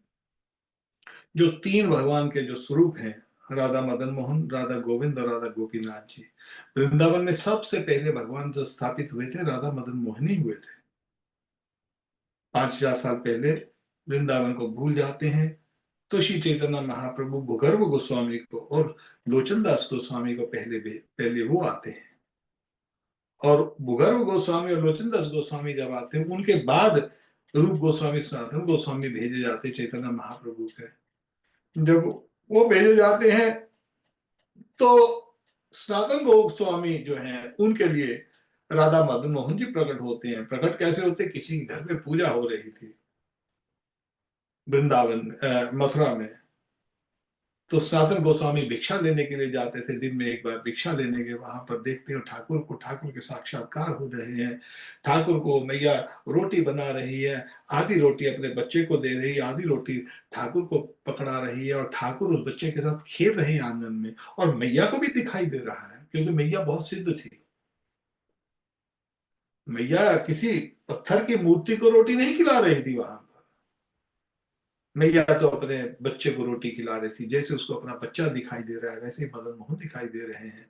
जो तीन भगवान के जो स्वरूप हैं, राधा मदन मोहन, राधा गोविंद और राधा गोपीनाथ जी, वृंदावन में सबसे पहले भगवान जो स्थापित हुए थे राधा मदन मोहन ही हुए थे। 5000 साल पहले वृंदावन को भूल जाते हैं तो श्री चैतन्य महाप्रभु भूगर्भ गोस्वामी को और लोचन दास गोस्वामी को पहले वो आते हैं, और भूगर्भ गोस्वामी और लोचन दास गोस्वामी जब आते हैं उनके बाद रूप गोस्वामी सनातन गोस्वामी भेजे जाते हैं चैतन्य महाप्रभु के। जब वो भेजे जाते हैं तो सनातन गोस्वामी जो हैं उनके लिए राधा मदन मोहन जी प्रकट होते हैं। प्रकट कैसे होते, किसी के घर में पूजा हो रही थी वृंदावन मथुरा में, तो सनातन गोस्वामी भिक्षा लेने के लिए जाते थे, दिन में एक बार भिक्षा लेने के, वहां पर देखते हो ठाकुर को, ठाकुर के साक्षात्कार हो रहे हैं, ठाकुर को मैया रोटी बना रही है, आधी रोटी अपने बच्चे को दे रही है, आधी रोटी ठाकुर को पकड़ा रही है, और ठाकुर उस बच्चे के साथ खेल रहे हैं आंगन में, और मैया को भी दिखाई दे रहा है क्योंकि मैया बहुत सिद्ध थी। मैया किसी पत्थर की मूर्ति को रोटी नहीं खिला रही थी वहां पर, मैया तो अपने बच्चे को रोटी खिला रही थी। जैसे उसको अपना बच्चा दिखाई दे रहा है वैसे ही मदन मोहन दिखाई दे रहे हैं,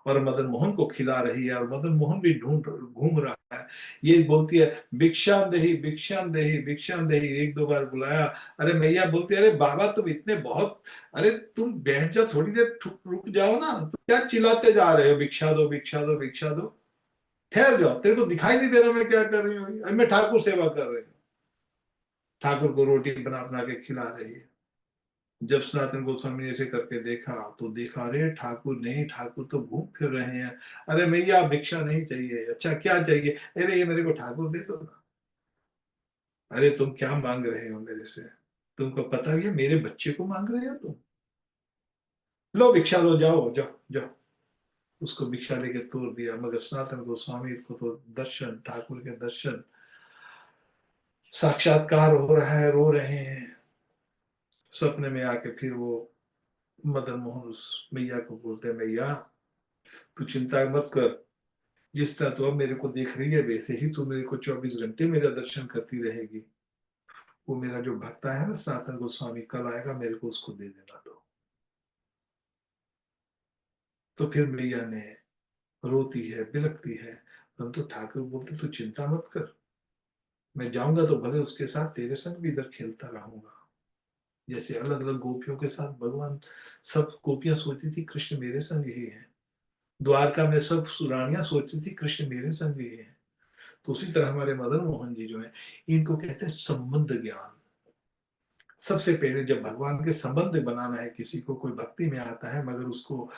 और मदन मोहन को खिला रही है, और मदन मोहन भी ढूंढ घूम रहा है। ये बोलती है भिक्षाम देही भिक्षाम देही भिक्षाम देही, एक दो बार बुलाया। अरे मैया बोलती है अरे बाबा तुम इतने बहुत, अरे तुम बैठ जाओ थोड़ी देर, रुक जाओ ना, तुम क्या चिल्लाते जा रहे हो, भिक्षा दो भिक्षा दो भिक्षा दो, ठहर जाओ, तेरे को दिखाई नहीं दे रहा मैं क्या कर रही हूँ, अरे मैं ठाकुर सेवा कर रही हूँ। ठाकुर को रोटी बना बना के खिला रही है। जब सनातन गोस्वामी ने ऐसे करके देखा तो देखा अरे ठाकुर नहीं, ठाकुर तो घूम फिर रहे हैं। अरे मैया भिक्षा नहीं चाहिए, अच्छा क्या चाहिए, अरे ये मेरे को ठाकुर दे दो ना। अरे तुम क्या मांग रहे हो मेरे से, तुमको पता भी है मेरे बच्चे को मांग रहे हो तुम, लो भिक्षा लो, जाओ जाओ जाओ। उसको भिक्षा लेके तोड़ दिया। मगर सनातन गोस्वामी को तो दर्शन, ठाकुर के दर्शन, साक्षात्कार हो रहा है, रो रहे हैं। सपने में आके फिर वो मदन मोहन उस मैया को बोलते हैं मैया तू चिंता मत कर, जिस तरह तू अब मेरे को देख रही है वैसे ही तू मेरे को 24 घंटे मेरा दर्शन करती रहेगी। वो मेरा जो भक्ता है ना सनातन गोस्वामी कल आएगा, मेरे को उसको दे देना। तो फिर मैया ने रोती है, बिलखती है, परंतु ठाकुर बोलते तू चिंता मत कर, मैं जाऊंगा तो भले उसके साथ तेरे संग भी इधर खेलता रहूंगा। जैसे अलग अलग गोपियों के साथ भगवान, सब गोपियां सोचती थी कृष्ण मेरे संग ही है, द्वारका में सब सुरानियां सोचती थी कृष्ण मेरे संग ही है। तो उसी तरह हमारे मदन मोहन जी जो है, इनको कहते हैं संबंध ज्ञान। सबसे पहले जब भगवान के संबंध बनाना है, किसी को कोई भक्ति में आता है मगर उसको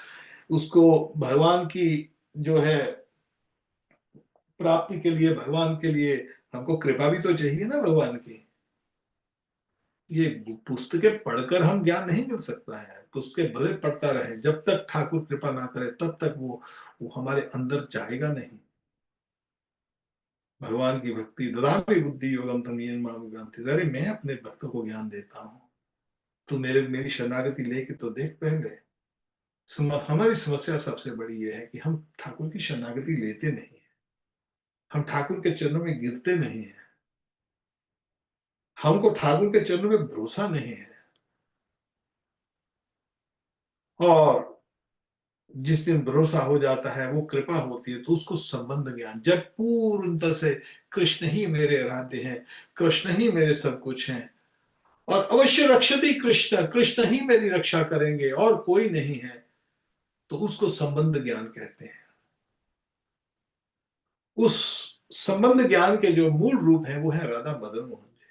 उसको भगवान की जो है प्राप्ति के लिए, भगवान के लिए हमको कृपा भी तो चाहिए ना भगवान की। ये पुस्तकें पढ़कर हम ज्ञान नहीं मिल सकता है, पुस्तकें भले पढ़ता रहे, जब तक ठाकुर कृपा ना करे तब तक वो हमारे अंदर जाएगा नहीं। भगवान की भक्ति, ददामि बुद्धि योगम तम येन माम विद्यान्ति, अरे मैं अपने भक्तों को ज्ञान देता हूँ, तो मेरी शरणागति लेके तो देख पहले। हमारी समस्या सबसे बड़ी ये है कि हम ठाकुर की शरणागति लेते नहीं है, हम ठाकुर के चरणों में गिरते नहीं है, हमको ठाकुर के चरणों में भरोसा नहीं है। और जिस दिन भरोसा हो जाता है, वो कृपा होती है, तो उसको संबंध ज्ञान, जब पूर्णतः से कृष्ण ही मेरे आराध्य हैं, कृष्ण ही मेरे सब कुछ हैं, और अवश्य रक्षति कृष्ण, कृष्ण ही मेरी रक्षा करेंगे और कोई नहीं है, तो उसको संबंध ज्ञान कहते हैं। उस संबंध ज्ञान के जो मूल रूप है वो है राधा मदन मोहन जी।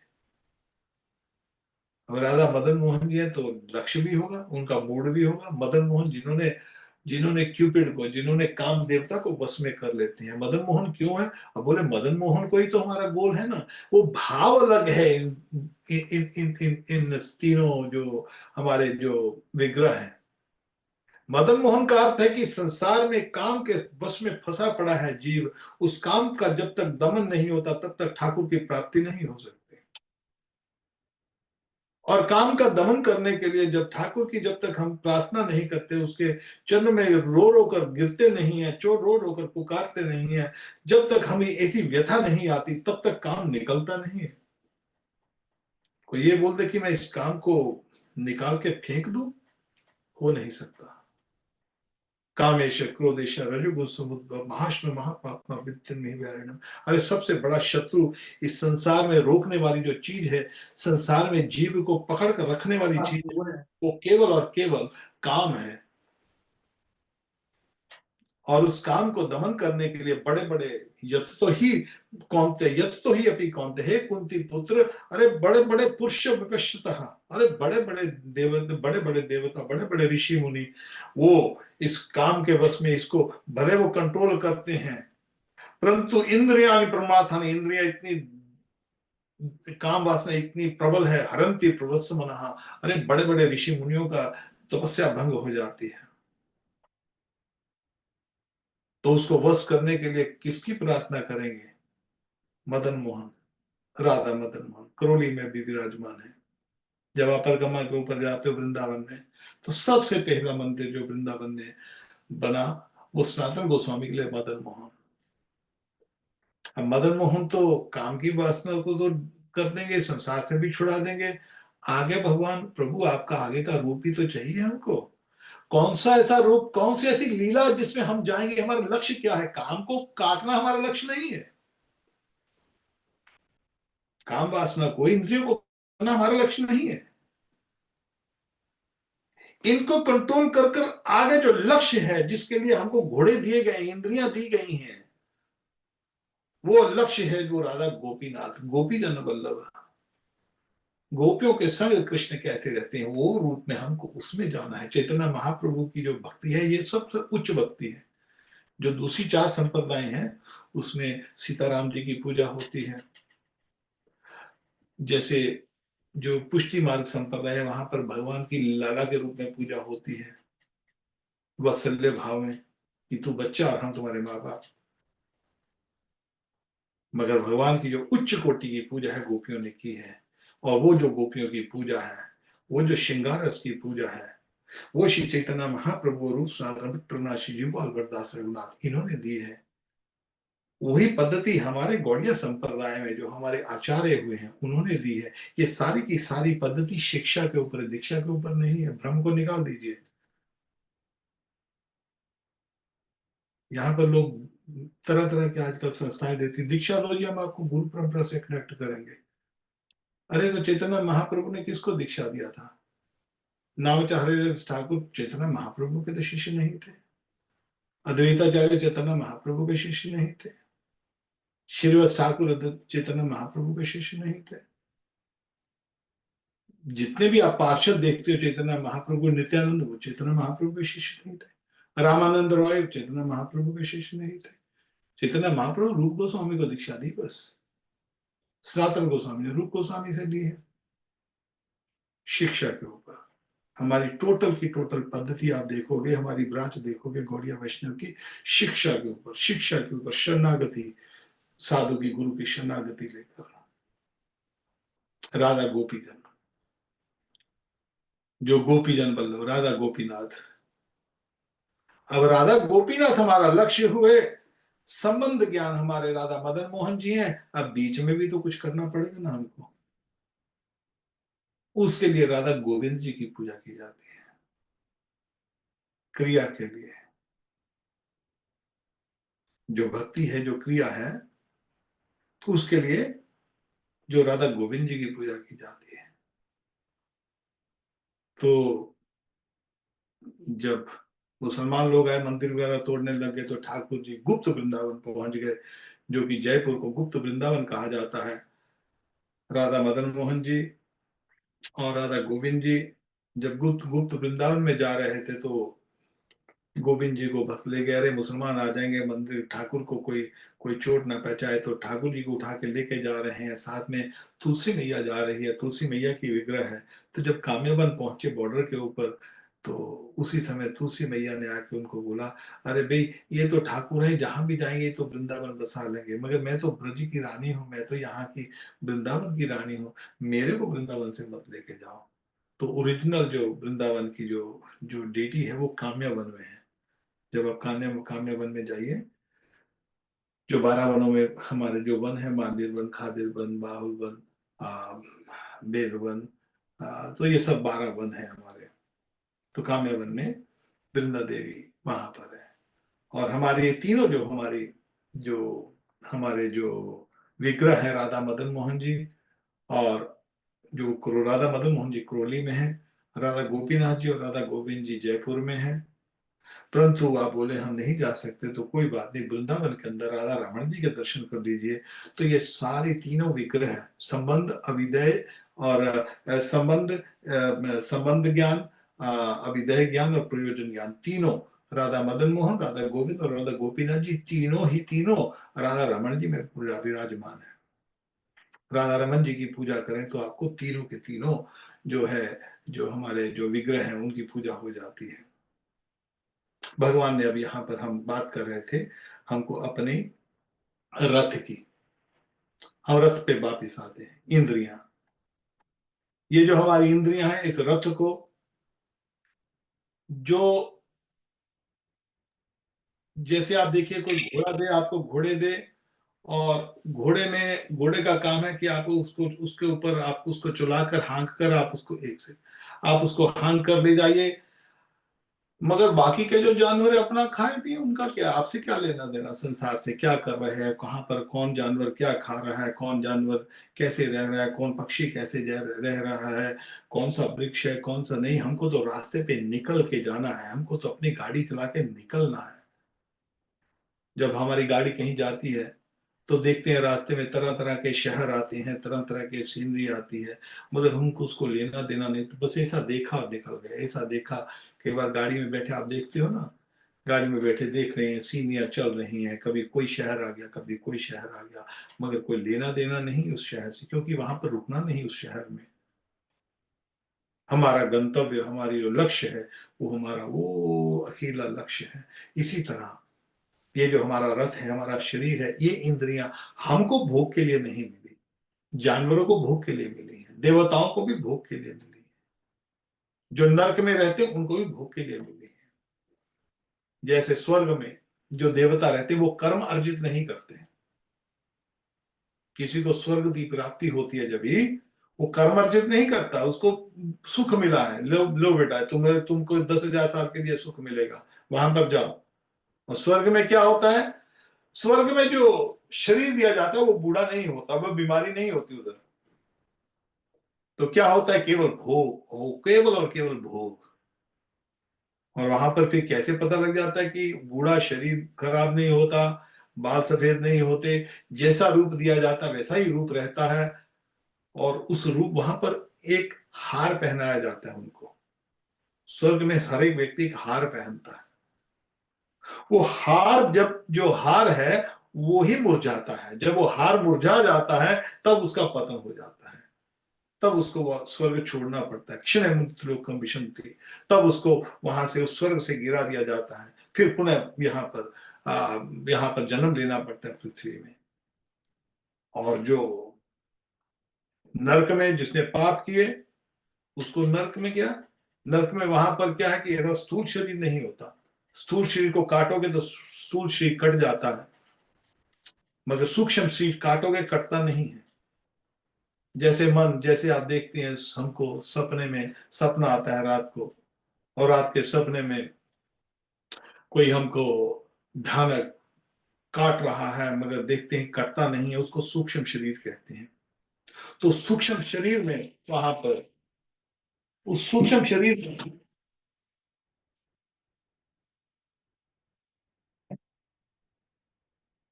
अब राधा मदन मोहन जी है तो लक्ष्य भी होगा, उनका मूड भी होगा। मदन मोहन जिन्होंने जिन्होंने क्यूपिड को, जिन्होंने काम देवता को वश में कर लेते हैं। मदन मोहन क्यों है? अब बोले मदन मोहन को ही तो हमारा गोल है ना। वो भाव अलग है इन तीनों जो हमारे जो विग्रह हैं। मदन मोहन का अर्थ है कि संसार में काम के वश में फंसा पड़ा है जीव, उस काम का जब तक दमन नहीं होता तब तक ठाकुर की प्राप्ति नहीं हो सकती। और काम का दमन करने के लिए जब ठाकुर की जब तक हम प्रार्थना नहीं करते, उसके चरण में रो रो कर गिरते नहीं है, चोर रो रो कर पुकारते नहीं है, जब तक हमें ऐसी व्यथा नहीं आती तब तक काम निकलता नहीं है। कोई ये बोल दे कि मैं इस काम को निकाल के फेंक दूं, हो नहीं सकता। कामेश क्रोधेश रजोगुण समुद्र महाश्म महापापमा वित्तन में व्यारणम। अरे सबसे बड़ा शत्रु इस संसार में रोकने वाली जो चीज है, संसार में जीव को पकड़ कर रखने वाली चीज है, वो केवल और केवल काम है। और उस काम को दमन करने के लिए बड़े बड़े यत तो ही कौनते, यत तो ही अपनी कौनते, हे कुंती पुत्र, अरे बड़े बड़े पुरुष विपश्यतः, अरे बड़े बड़े देवता, बड़े बड़े देवता, बड़े बड़े ऋषि मुनि, वो इस काम के वश में इसको भले वो कंट्रोल करते हैं, परंतु इंद्रिया परमार्थान, इंद्रिया इतनी, काम वासना इतनी प्रबल है, हरंती प्रवत्स मनः, अरे बड़े बड़े ऋषि मुनियों का तपस्या भंग हो जाती है। तो उसको वश करने के लिए किसकी प्रार्थना करेंगे? मदन मोहन, राधा मदन मोहन करौली में भी विराजमान है। जब आप परिक्रमा के ऊपर जाते हो वृंदावन में, तो सबसे पहला मंदिर जो वृंदावन में बना वो सनातन गोस्वामी के लिए मदन मोहन। अब मदन मोहन तो काम की वासना को तो कर देंगे, संसार से भी छुड़ा देंगे, आगे भगवान प्रभु आपका आगे का रूप ही तो चाहिए हमको। कौन सा ऐसा रूप, कौन सी ऐसी लीला जिसमें हम जाएंगे? हमारा लक्ष्य क्या है? काम को काटना हमारा लक्ष्य नहीं है, काम वासना को, इंद्रियों को करना हमारा लक्ष्य नहीं है। इनको कंट्रोल कर कर आगे जो लक्ष्य है, जिसके लिए हमको घोड़े दिए गए, इंद्रियां दी गई हैं, वो लक्ष्य है जो राधा गोपीनाथ, गोपी जन वल्लभ, गोपियों के संग कृष्ण कैसे रहते हैं वो रूप में हमको उसमें जाना है। चैतन्य महाप्रभु की जो भक्ति है ये सबसे उच्च भक्ति है। जो दूसरी चार संप्रदाय हैं उसमें सीताराम जी की पूजा होती है, जैसे जो पुष्टि मार्ग संप्रदाय है वहां पर भगवान की लाला के रूप में पूजा होती है, वात्सल्य भाव में कि तू बच्चा और हम तुम्हारे माँ बाप। मगर भगवान की जो उच्च कोटि की पूजा है गोपियों ने की है, और वो जो गोपियों की पूजा है, वो जो श्रृंगार रस की पूजा है, वो श्री चैतन्य महाप्रभु रूप साधन प्रणाशी जिम्बाल वरदास रघुनाथ इन्होंने दी है। वही पद्धति हमारे गौड़िया संप्रदाय में जो हमारे आचार्य हुए हैं उन्होंने दी है। ये सारी की सारी पद्धति शिक्षा के ऊपर, दीक्षा के ऊपर नहीं है। भ्रम को निकाल दीजिए। यहाँ पर लोग तरह तरह के आजकल संस्थाएं देती, दीक्षा लो जी हम आपको गुरु परंपरा से कनेक्ट करेंगे। अरे तो चैतन्य महाप्रभु ने किसको दीक्षा दिया था? नामचार्य ठाकुर चैतन्य महाप्रभु के तो शिष्य नहीं थे, अद्वैताचार्य चैतन्य महाप्रभु के शिष्य नहीं थे, श्रीवत्स ठाकुर चैतन्य महाप्रभु के शिष्य नहीं थे। जितने भी आप पार्षद देखते हो चैतन्य महाप्रभु, नित्यानंद वो चैतन्य महाप्रभु के शिष्य नहीं थे, रामानंद रॉय चैतन्य महाप्रभु के शिष्य नहीं थे। चैतन्य महाप्रभु रूप गोस्वामी को दीक्षा दी बस, सनातन गोस्वामी ने रूप गोस्वामी से ली है। शिक्षा के ऊपर हमारी टोटल की टोटल पद्धति आप देखोगे, हमारी ब्रांच देखोगे गौड़िया वैष्णव की, शिक्षा के ऊपर, शिक्षा के ऊपर शरणागति, साधु की गुरु की शरणागति लेकर राधा गोपीजन, जो गोपीजन बल्लभ राधा गोपीनाथ। अब राधा गोपीनाथ हमारा लक्ष्य हुए, संबंध ज्ञान हमारे राधा मदन मोहन जी हैं। अब बीच में भी तो कुछ करना पड़ेगा ना हमको, उसके लिए राधा गोविंद जी की पूजा की जाती है, क्रिया के लिए। जो भक्ति है, जो क्रिया है, उसके लिए जो राधा गोविंद जी की पूजा की जाती है। तो जब मुसलमान लोग आए मंदिर वगैरह तोड़ने लगे तो ठाकुर जी गुप्त वृंदावन पहुंच गए, जो कि जयपुर को गुप्त वृंदावन कहा जाता है। राधा मदन मोहन जी और राधा गोविंद जी जब गुप्त गुप्त वृंदावन में जा रहे थे तो गोविंद जी को बस ले गए, अरे मुसलमान आ जाएंगे मंदिर, ठाकुर को कोई कोई चोट ना पहुंचाए, तो ठाकुर जी को उठा के लेके जा रहे हैं, साथ में तुलसी मैया जा रही है, तुलसी मैया की विग्रह है। तो जब कामयाबन पहुंचे बॉर्डर के ऊपर, तो उसी समय तुलसी मैया ने आके उनको बोला, अरे भाई ये तो ठाकुर है, जहां भी जाएंगे तो वृंदावन बसा लेंगे, मगर मैं तो ब्रज की रानी हूँ, मैं तो यहाँ की वृंदावन की रानी हूँ, मेरे को वृंदावन से मत लेके जाओ। तो ओरिजिनल जो वृंदावन की जो जो डेटी है वो कामयाबन में है। जब आप काम्य वन में जाइए, जो 12 वनों में हमारे जो वन है, मांदिर वन, खादिर वन, बाहुल वन, आ, बेर वन, तो ये सब 12 वन है हमारे। तो काम्य वन में वृंदा देवी वहां पर है। और हमारे ये तीनों जो हमारे जो विग्रह है, राधा मदन मोहन जी, और जो राधा मदन मोहन जी क्रोली में है, राधा गोपीनाथ जी और राधा गोविंद जी जयपुर में है। परंतु आप बोले हम नहीं जा सकते, तो कोई बात नहीं, वृंदावन के अंदर राधा रमण जी के दर्शन कर लीजिए। तो ये सारी तीनों विग्रह, संबंध, अविदय और संबंध ज्ञान, अविदय ज्ञान और प्रयोजन ज्ञान, तीनों राधा मदन मोहन, राधा गोविंद और राधा गोपीनाथ जी, तीनों राधा रमण जी में पूरा विराजमान है। राधा रमन जी की पूजा करें तो आपको तीनों के तीनों जो है, जो हमारे जो विग्रह हैं उनकी पूजा हो जाती है। भगवान ने, अब यहाँ पर हम बात कर रहे थे हमको अपने रथ की, हम रथ पे वापिस आते हैं। इंद्रियां, ये जो हमारी इंद्रियां हैं, इस रथ को, जो जैसे आप देखिए कोई घोड़ा दे, आपको घोड़े दे, और घोड़े का काम है कि आपको उसको, उसके ऊपर आप उसको चलाकर, हाँक कर आप उसको, एक से आप उसको हाँक कर ले जाइए, मगर बाकी के जो जानवर है अपना खाए पिए, उनका क्या, आपसे क्या लेना देना, संसार से क्या कर रहे हैं, कहाँ पर कौन जानवर क्या खा रहा है, कौन जानवर कैसे रह रहा है, कौन पक्षी कैसे रह रहा है, कौन सा वृक्ष है कौन सा नहीं। हमको तो रास्ते पे निकल के जाना है, हमको तो अपनी गाड़ी चला के निकलना है। जब हमारी गाड़ी कहीं जाती है तो देखते हैं रास्ते में तरह तरह के शहर आते हैं, तरह तरह के सीनरी आती है, मगर हमको उसको लेना देना नहीं, तो बस ऐसा देखा और निकल गए, ऐसा देखा। कई बार गाड़ी में बैठे आप देखते हो ना, गाड़ी में बैठे देख रहे हैं, सीनियाँ चल रही हैं, कभी कोई शहर आ गया, कभी कोई शहर आ गया, मगर कोई लेना देना नहीं उस शहर से, क्योंकि वहां पर रुकना नहीं उस शहर में। हमारा गंतव्य, हमारी जो लक्ष्य है, वो हमारा वो अकेला लक्ष्य है। इसी तरह ये जो हमारा रथ है, हमारा शरीर है, ये इंद्रियां हमको भोग के लिए नहीं मिली, जानवरों को भोग के लिए मिली है, देवताओं को भी भोग के लिए मिली है, जो नरक में रहते हैं उनको भी भोग के लिए मिली है। जैसे स्वर्ग में जो देवता रहते हैं वो कर्म अर्जित नहीं करते। किसी को स्वर्ग की प्राप्ति होती है जब भी, वो कर्म अर्जित नहीं करता, उसको सुख मिला है, लो लो बेटा तुमको 10,000 साल के लिए सुख मिलेगा, वहां पर जाओ। और स्वर्ग में क्या होता है, स्वर्ग में जो शरीर दिया जाता है वो बूढ़ा नहीं होता, वह बीमारी नहीं होती उधर। तो क्या होता है, केवल भोग, केवल और केवल भोग। और वहां पर फिर कैसे पता लग जाता है कि बूढ़ा शरीर खराब नहीं होता, बाल सफेद नहीं होते, जैसा रूप दिया जाता वैसा ही रूप रहता है। और उस रूप, वहां पर एक हार पहनाया जाता है उनको। स्वर्ग में हर एक व्यक्ति एक हार पहनता है। वो हार, जब जो हार है वो ही मुरझाता है, जब वो हार मुरझा जाता है तब उसका पतन हो जाता है, तब उसको वह स्वर्ग छोड़ना पड़ता है। क्षण मृत्युलोकम विशंति, तब उसको वहां से उस स्वर्ग से गिरा दिया जाता है, फिर पुनः यहाँ पर जन्म लेना पड़ता है पृथ्वी में। और जो नरक में जिसने पाप किए, उसको नरक में गया। नरक में वहां पर क्या है कि ऐसा स्थूल शरीर नहीं होता, स्थूल शरीर को काटोगे तो स्थूल शरीर कट जाता है, मगर सूक्ष्म शरीर काटोगे कटता नहीं है। जैसे मन, जैसे आप देखते हैं हमको सपने में सपना आता है रात को, और रात के सपने में कोई हमको भयानक काट रहा है, मगर देखते हैं कटता नहीं है, उसको सूक्ष्म शरीर कहते हैं। तो सूक्ष्म शरीर में, वहां पर उस सूक्ष्म शरीर में,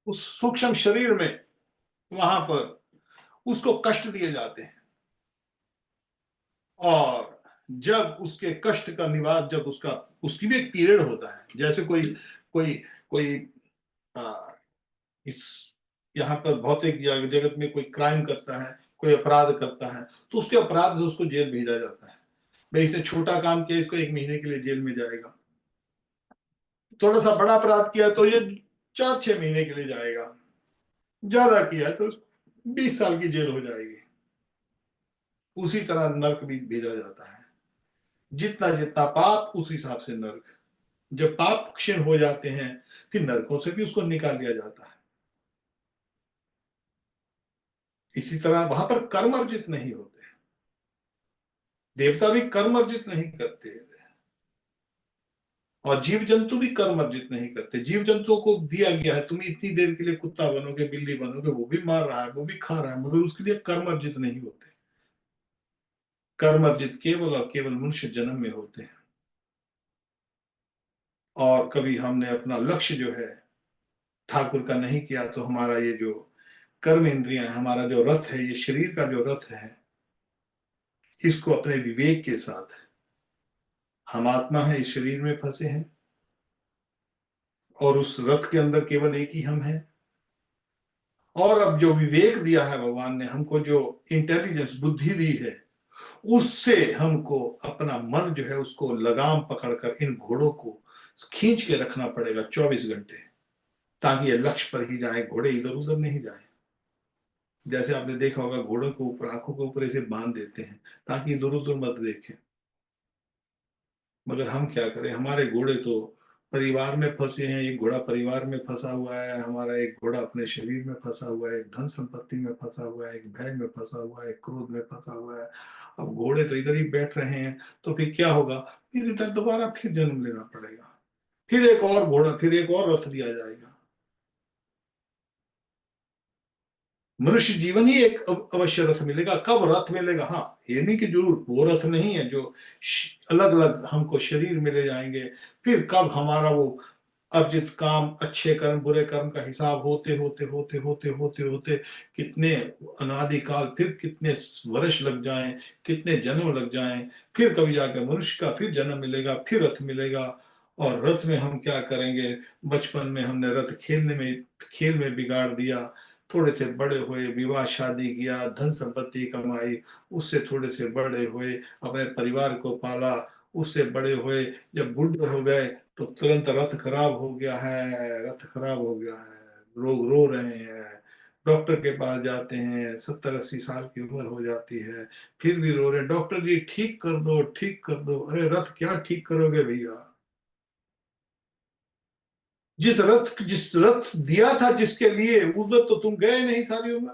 उस सूक्ष्म शरीर में वहां पर उसको कष्ट दिए जाते हैं। और जब उसके कष्ट का निवार, जब उसकी भी एक पीरियड होता है। जैसे कोई कोई कोई आ, इस यहाँ पर भौतिक जगत में कोई क्राइम करता है, कोई अपराध करता है, तो उसके अपराध से उसको जेल भेजा जाता है। भाई इसने छोटा काम किया, इसको 1 महीने के लिए जेल में जाएगा। थोड़ा सा बड़ा अपराध किया तो ये 4-6 महीने के लिए जाएगा। ज्यादा किया तो 20 साल की जेल हो जाएगी। उसी तरह नर्क भी भेजा जाता है। जितना जितना पाप उस हिसाब से नर्क। जब पाप क्षीण हो जाते हैं, फिर नरकों से भी उसको निकाल दिया जाता है। इसी तरह वहां पर कर्म अर्जित नहीं होते। देवता भी कर्म अर्जित नहीं करते, और जीव जंतु भी कर्म अर्जित नहीं करते। जीव जंतुओं को दिया गया है, तुम इतनी देर के लिए कुत्ता बनोगे, बिल्ली बनोगे, वो भी मार रहा है, वो भी खा रहा है, मगर उसके लिए कर्म अर्जित नहीं होते। कर्म अर्जित केवल और केवल मनुष्य जन्म में होते हैं। और कभी हमने अपना लक्ष्य जो है ठाकुर का नहीं किया, तो हमारा ये जो कर्म इंद्रियां, हमारा जो रथ है, ये शरीर का जो रथ है, इसको अपने विवेक के साथ, हम आत्मा है, इस शरीर में फंसे हैं, और उस रथ के अंदर केवल एक ही हम हैं। और अब जो विवेक दिया है भगवान ने हमको, जो इंटेलिजेंस, बुद्धि दी है, उससे हमको अपना मन जो है उसको लगाम पकड़कर इन घोड़ों को खींच के रखना पड़ेगा 24 घंटे, ताकि ये लक्ष्य पर ही जाए, घोड़े इधर उधर नहीं जाए। जैसे आपने देखा होगा, घोड़ों के ऊपर, आंखों के ऊपर ऐसे बांध देते हैं ताकि इधर उधर मत देखें। मगर हम क्या करें, हमारे घोड़े तो परिवार में फंसे हैं। एक घोड़ा परिवार में फंसा हुआ है, हमारा एक घोड़ा अपने शरीर में फंसा हुआ है, एक धन संपत्ति में फंसा हुआ है, एक भय में फंसा हुआ है, एक क्रोध में फंसा हुआ है। अब घोड़े तो इधर ही बैठ रहे हैं, तो फिर क्या होगा, फिर इधर दोबारा फिर जन्म लेना पड़ेगा, फिर एक और घोड़ा, फिर एक और रथ दिया जाएगा। मनुष्य जीवन ही एक अवश्य रथ मिलेगा। कब रथ मिलेगा, हाँ, ये नहीं कि जरूर वो रथ नहीं है जो अलग अलग हमको शरीर मिले जाएंगे। फिर कब हमारा वो अर्जित काम, अच्छे कर्म बुरे कर्म का हिसाब होते होते होते होते होते होते कितने अनादिकाल, फिर कितने वर्ष लग जाएं, कितने जन्म लग जाएं, फिर कभी जाकर मनुष्य का फिर जन्म मिलेगा, फिर रथ मिलेगा। और रथ में हम क्या करेंगे, बचपन में हमने रथ खेलने में, खेल में बिगाड़ दिया। थोड़े से बड़े हुए, विवाह शादी किया, धन संपत्ति कमाई, उससे थोड़े से बड़े हुए, अपने परिवार को पाला, उससे बड़े हुए, जब बुढ़े हो गए तो तुरंत रथ खराब हो गया है, रथ खराब हो गया है, लोग रो रहे हैं, डॉक्टर के पास जाते हैं, 70-80 साल की उम्र हो जाती है, फिर भी रो रहे हैं, डॉक्टर जी ठीक कर दो, ठीक कर दो। अरे रथ क्या ठीक करोगे भैया, जिस रथ दिया था जिसके लिए, उधर तो तुम गए नहीं सारी उम्र।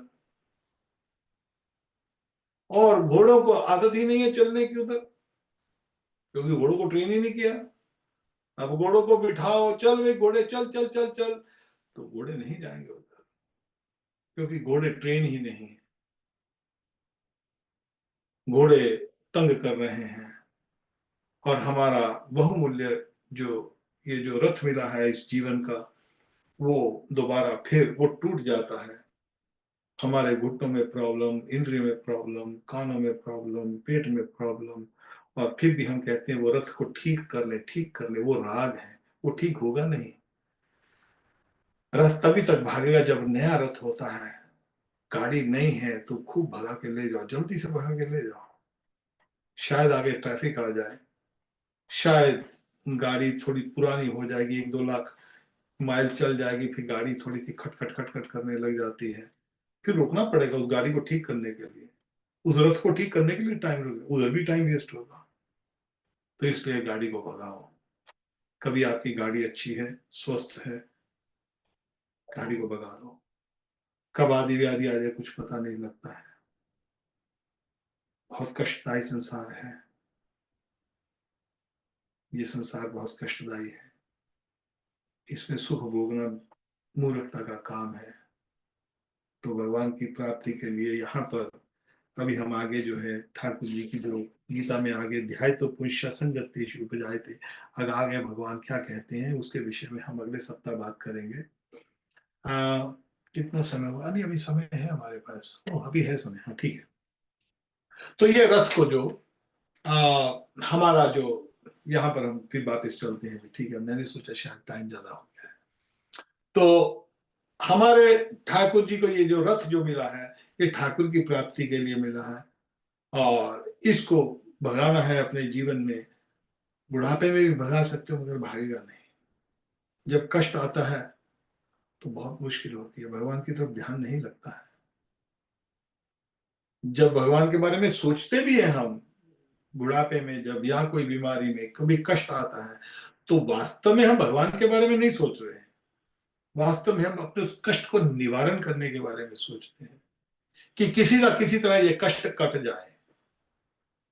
और घोड़ों को आदत ही नहीं है चलने की उधर, क्योंकि घोड़ों को ट्रेन ही नहीं किया। अब घोड़ों को बिठाओ, चल वे घोड़े, चल चल चल चल, तो घोड़े नहीं जाएंगे उधर, क्योंकि घोड़े ट्रेन ही नहीं है। घोड़े तंग कर रहे हैं, और हमारा बहुमूल्य जो ये जो रथ मिला है इस जीवन का, वो दोबारा फिर वो टूट जाता है। हमारे घुटनों में प्रॉब्लम, इंद्रियों में प्रॉब्लम, कानों में प्रॉब्लम, पेट में प्रॉब्लम, और फिर भी हम कहते हैं वो रथ को ठीक कर ले, ठीक कर ले। वो राग है, वो ठीक होगा नहीं। रथ तभी तक भागेगा जब नया रथ होता है। गाड़ी नहीं है तो खूब भगा के ले जाओ, जल्दी से भगा के ले जाओ, शायद आगे ट्रैफिक आ जाए, शायद गाड़ी थोड़ी पुरानी हो जाएगी, 1-2 लाख माइल चल जाएगी, फिर गाड़ी थोड़ी सी खटखट खटखट करने लग जाती है, फिर रुकना पड़ेगा उस गाड़ी को ठीक करने के लिए। उस रथ को ठीक करने के लिए टाइम लगेगा, उधर भी टाइम वेस्ट होगा। तो इसलिए गाड़ी को भगाओ। कभी आपकी गाड़ी अच्छी है, स्वस्थ है, गाड़ी को भगा लो। कब आदि व्याधि आ जाए कुछ पता नहीं लगता है। बहुत कष्टदायी संसार है, ये संसार बहुत कष्टदायी है। इसमें सुख भोगना मूर्खता का काम है। तो भगवान की प्राप्ति के लिए यहाँ पर अभी हम आगे जो है ठाकुर जी की जो गीता में आगे ध्याय तो पुष्य संगति उपजाए थे, अगर आगे भगवान क्या कहते हैं उसके विषय में हम अगले सप्ताह बात करेंगे। आ, कितना समय हुआ, नहीं अभी समय है हमारे पास, ओ अभी है समय, हाँ ठीक है। तो ये रथ को जो हमारा जो यहाँ पर हम फिर वापस चलते हैं, ठीक है, मैंने सोचा शायद टाइम ज्यादा हो गया है। तो हमारे ठाकुर जी को ये जो रथ जो मिला है, ये ठाकुर की प्राप्ति के लिए मिला है, और इसको भगाना है अपने जीवन में। बुढ़ापे में भी भगा सकते हो, मगर भागेगा नहीं। जब कष्ट आता है तो बहुत मुश्किल होती है, भगवान की तरफ ध्यान नहीं लगता है। जब भगवान के बारे में सोचते भी हैं हम, बुढ़ापे में जब, या कोई बीमारी में कभी कष्ट आता है, तो वास्तव में हम भगवान के बारे में नहीं सोच रहे हैं। वास्तव में हम अपने उस कष्ट को निवारण करने के बारे में सोचते हैं कि किसी ना किसी तरह ये कष्ट कट जाए।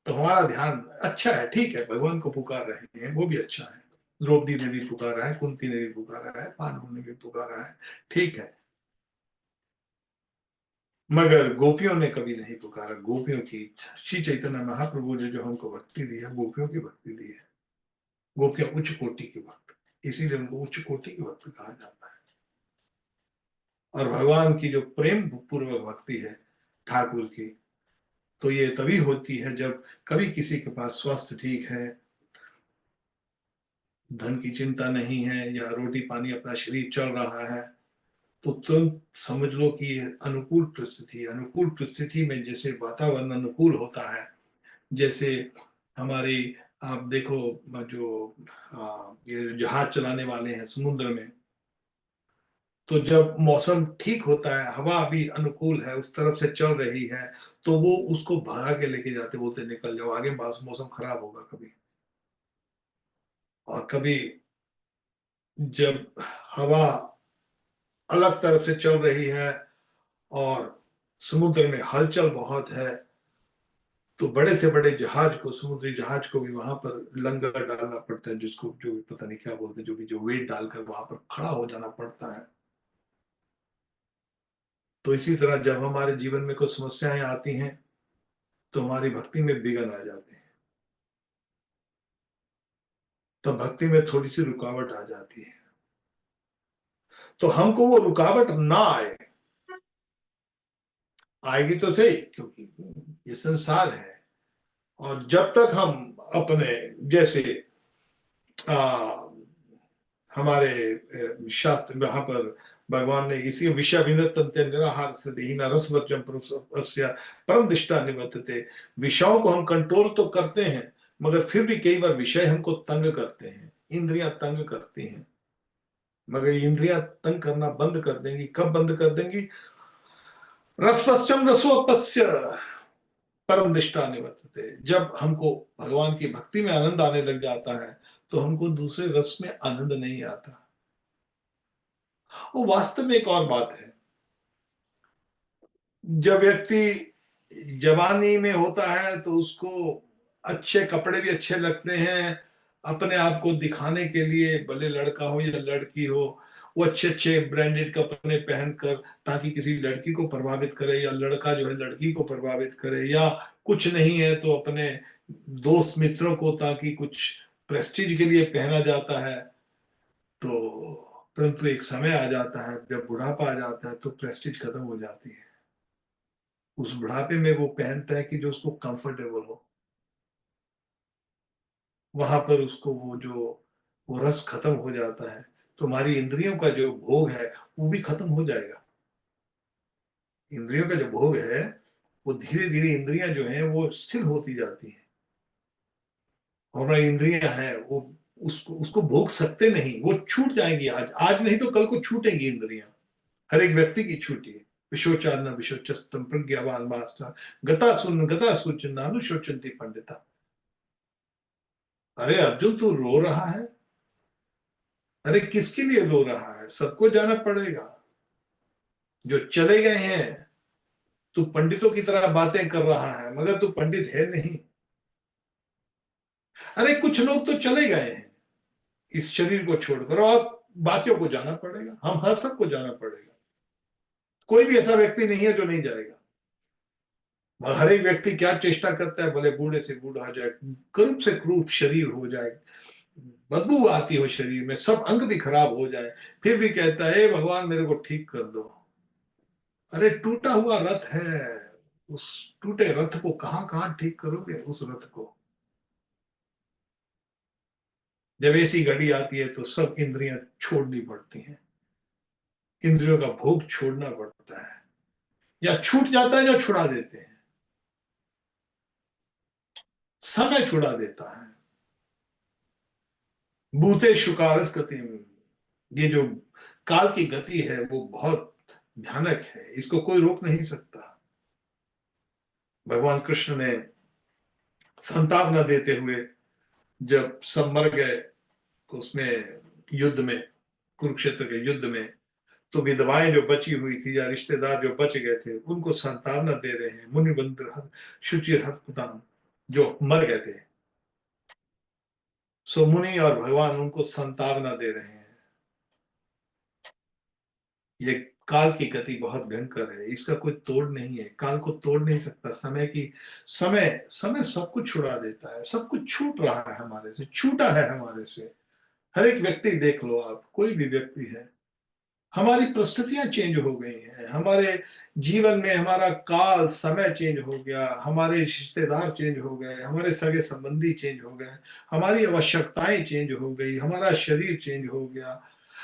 तो हमारा ध्यान अच्छा है, ठीक है, भगवान को पुकार रहे हैं, वो भी अच्छा है। द्रौपदी ने भी पुकारा है, कुंती ने भी पुकारा है, पांडवों ने भी पुकारा है, ठीक है। मगर गोपियों ने कभी नहीं पुकारा। गोपियों की इच्छा, श्री चैतन्य महाप्रभु ने जो हमको भक्ति दी है, गोपियों की भक्ति दी है। गोपियां उच्च कोटि के भक्त, इसीलिए उनको उच्च कोटि के भक्त कहा जाता है। और भगवान की जो प्रेम पूर्वक भक्ति है ठाकुर की, तो ये तभी होती है जब कभी किसी के पास स्वास्थ्य ठीक है, धन की चिंता नहीं है, या रोटी पानी अपना शरीर चल रहा है, तो तुम समझ लो कि ये अनुकूल परिस्थिति है। अनुकूल परिस्थिति में जैसे वातावरण अनुकूल होता है, जैसे हमारी, आप देखो, जो ये जहाज चलाने वाले हैं समुद्र में, तो जब मौसम ठीक होता है, हवा भी अनुकूल है, उस तरफ से चल रही है, तो वो उसको भगा के लेके जाते, बोलते निकल जाओ आगे, मौसम खराब होगा कभी। और कभी जब हवा अलग तरफ से चल रही है और समुद्र में हलचल बहुत है, तो बड़े से बड़े जहाज को, समुद्री जहाज को भी वहां पर लंगर डालना पड़ता है, जिसको जो भी पता नहीं क्या बोलते हैं, जो भी जो वेट डालकर वहां पर खड़ा हो जाना पड़ता है। तो इसी तरह जब हमारे जीवन में कुछ समस्याएं आती हैं, तो हमारी भक्ति में विघ्न आ जाते हैं, तब भक्ति में थोड़ी सी रुकावट आ जाती है। तो हमको वो रुकावट ना आए, आएगी तो सही, क्योंकि ये संसार है। और जब तक हम अपने, जैसे आ, हमारे शास्त्र वहां पर भगवान ने इसी विषय विनतन्ते निराहार से देहिना रसवर्जम परम दिष्टा निवर्तते। विषयों को हम कंट्रोल तो करते हैं, मगर फिर भी कई बार विषय हमको तंग करते हैं, इंद्रियां तंग करती हैं। मगर इंद्रियां तंग करना बंद कर देंगी, कब बंद कर देंगी? रसवश्चम रसोपस्य परम दिष्टा निवर्तते। जब हमको भगवान की भक्ति में आनंद आने लग जाता है, तो हमको दूसरे रस में आनंद नहीं आता। वो वास्तव में एक और बात है, जब व्यक्ति जवानी में होता है तो उसको अच्छे कपड़े भी अच्छे लगते हैं, अपने आप को दिखाने के लिए, भले लड़का हो या लड़की हो, वो अच्छे अच्छे ब्रांडेड कपड़े पहनकर, ताकि किसी लड़की को प्रभावित करे, या लड़का जो है लड़की को प्रभावित करे, या कुछ नहीं है तो अपने दोस्त मित्रों को, ताकि कुछ प्रेस्टीज के लिए पहना जाता है। तो परंतु एक समय आ जाता है, जब बुढ़ापा आ जाता है, तो प्रेस्टीज खत्म हो जाती है। उस बुढ़ापे में वो पहनता है कि जो उसको कंफर्टेबल हो। वहां पर उसको वो रस खत्म हो जाता है, तो हमारी इंद्रियों का जो भोग है वो भी खत्म हो जाएगा। इंद्रियों का जो भोग है, वो धीरे धीरे इंद्रियां जो हैं वो स्थिर होती जाती हैं। और हमारी इंद्रियां हैं वो उसको उसको भोग सकते नहीं, वो छूट जाएंगी। आज आज नहीं तो कल को छूटेंगी इंद्रियां। हर एक व्यक्ति की छूटी है। विशोचार न विशोचस्तम प्रज्ञावान मास्टर गता सुन नानुशोचंती पंडिता। अरे अर्जुन, तू रो रहा है? अरे किसके लिए रो रहा है? सबको जाना पड़ेगा। जो चले गए हैं, तू पंडितों की तरह बातें कर रहा है, मगर तू पंडित है नहीं। अरे कुछ लोग तो चले गए हैं इस शरीर को छोड़कर, और बाकियों को जाना पड़ेगा। हम हर सबको जाना पड़ेगा। कोई भी ऐसा व्यक्ति नहीं है जो नहीं जाएगा। हर एक व्यक्ति क्या चेष्टा करता है, भले बूढ़े से बूढ़ा हो जाए, करूप से क्रूप शरीर हो जाए, बदबू आती हो शरीर में, सब अंग भी खराब हो जाए, फिर भी कहता है भगवान मेरे को ठीक कर दो। अरे टूटा हुआ रथ है, उस टूटे रथ को कहां कहां ठीक करोगे? उस रथ को जब ऐसी घड़ी आती है तो सब इंद्रियां छोड़नी पड़ती हैं, इंद्रियों का भोग छोड़ना पड़ता है, या छूट जाता है या छुड़ा देते हैं, समय छुड़ा देता है। भूतेषु कालस् गति, ये जो काल की गति है वो बहुत भयानक है, इसको कोई रोक नहीं सकता। भगवान कृष्ण ने संतावना देते हुए जब सब मर गए तो उसमें युद्ध में, कुरुक्षेत्र के युद्ध में, तो विधवाएं जो बची हुई थी या रिश्तेदार जो बच गए थे उनको सांत्वना दे रहे हैं, मुनिबंधु शुचिर हतपुतान जो मर गए थे, सो मुनि और भगवान उनको सांत्वना दे रहे हैं। ये काल की गति बहुत भयंकर है, इसका कोई तोड़ नहीं है, काल को तोड़ नहीं सकता। समय की, समय समय सब कुछ छुड़ा देता है, सब कुछ छूट रहा है हमारे से, छूटा है हमारे से। हर एक व्यक्ति देख लो आप, कोई भी व्यक्ति है, हमारी परिस्थितियां चेंज हो गई हैं, हमारे जीवन में हमारा काल समय चेंज हो गया, हमारे रिश्तेदार चेंज हो गए, हमारे सगे संबंधी चेंज हो गए, हमारी आवश्यकताएं चेंज हो गई, हमारा शरीर चेंज हो गया,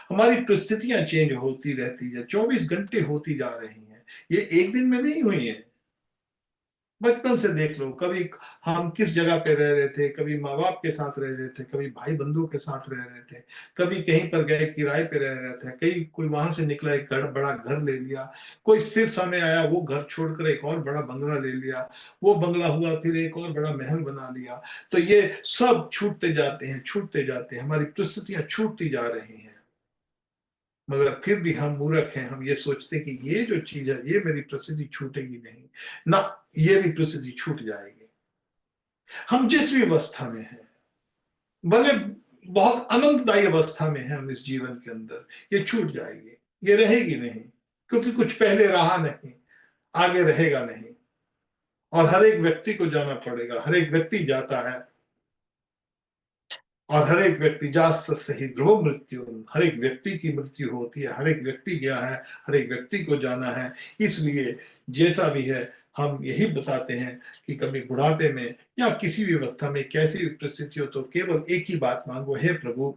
हमारी परिस्थितियां चेंज होती रहती है, 24 घंटे होती जा रही हैं। ये एक दिन में नहीं हुई है। बचपन से देख लो, कभी हम किस जगह पे रह रहे थे, कभी माँ बाप के साथ रह रहे थे, कभी भाई बंधुओं के साथ रह रहे थे, कभी कहीं पर गए किराए पे रह रहे थे, कहीं कोई वहां से निकला एक बड़ा घर ले लिया, कोई फिर समय आया वो घर छोड़कर एक और बड़ा बंगला ले लिया, वो बंगला हुआ फिर एक और बड़ा महल बना लिया। तो ये सब छूटते जाते हैं, छूटते जाते हैं, हमारी परिस्थितियां छूटती जा रही हैं। मगर फिर भी हम मूर्ख हैं, हम ये सोचते कि ये जो चीज है ये मेरी प्रसिद्धि छूटेगी नहीं, ना, ये भी प्रसिद्धि छूट जाएगी। हम जिस भी अवस्था में हैं, भले बहुत अनंतदायी अवस्था में है हम इस जीवन के अंदर, ये छूट जाएगी, ये रहेगी नहीं, क्योंकि कुछ पहले रहा नहीं, आगे रहेगा नहीं। और हर एक व्यक्ति को जाना पड़ेगा, हर एक व्यक्ति जाता है, और हर एक व्यक्ति जा सही ध्रुव मृत्यु, हर एक व्यक्ति की मृत्यु होती है, हर एक व्यक्ति गया है, हर एक व्यक्ति को जाना है। इसलिए जैसा भी है हम यही बताते हैं कि कभी बुढ़ापे में या किसी भी अवस्था में कैसी भी परिस्थिति हो तो केवल एक ही बात मांगो, हे प्रभु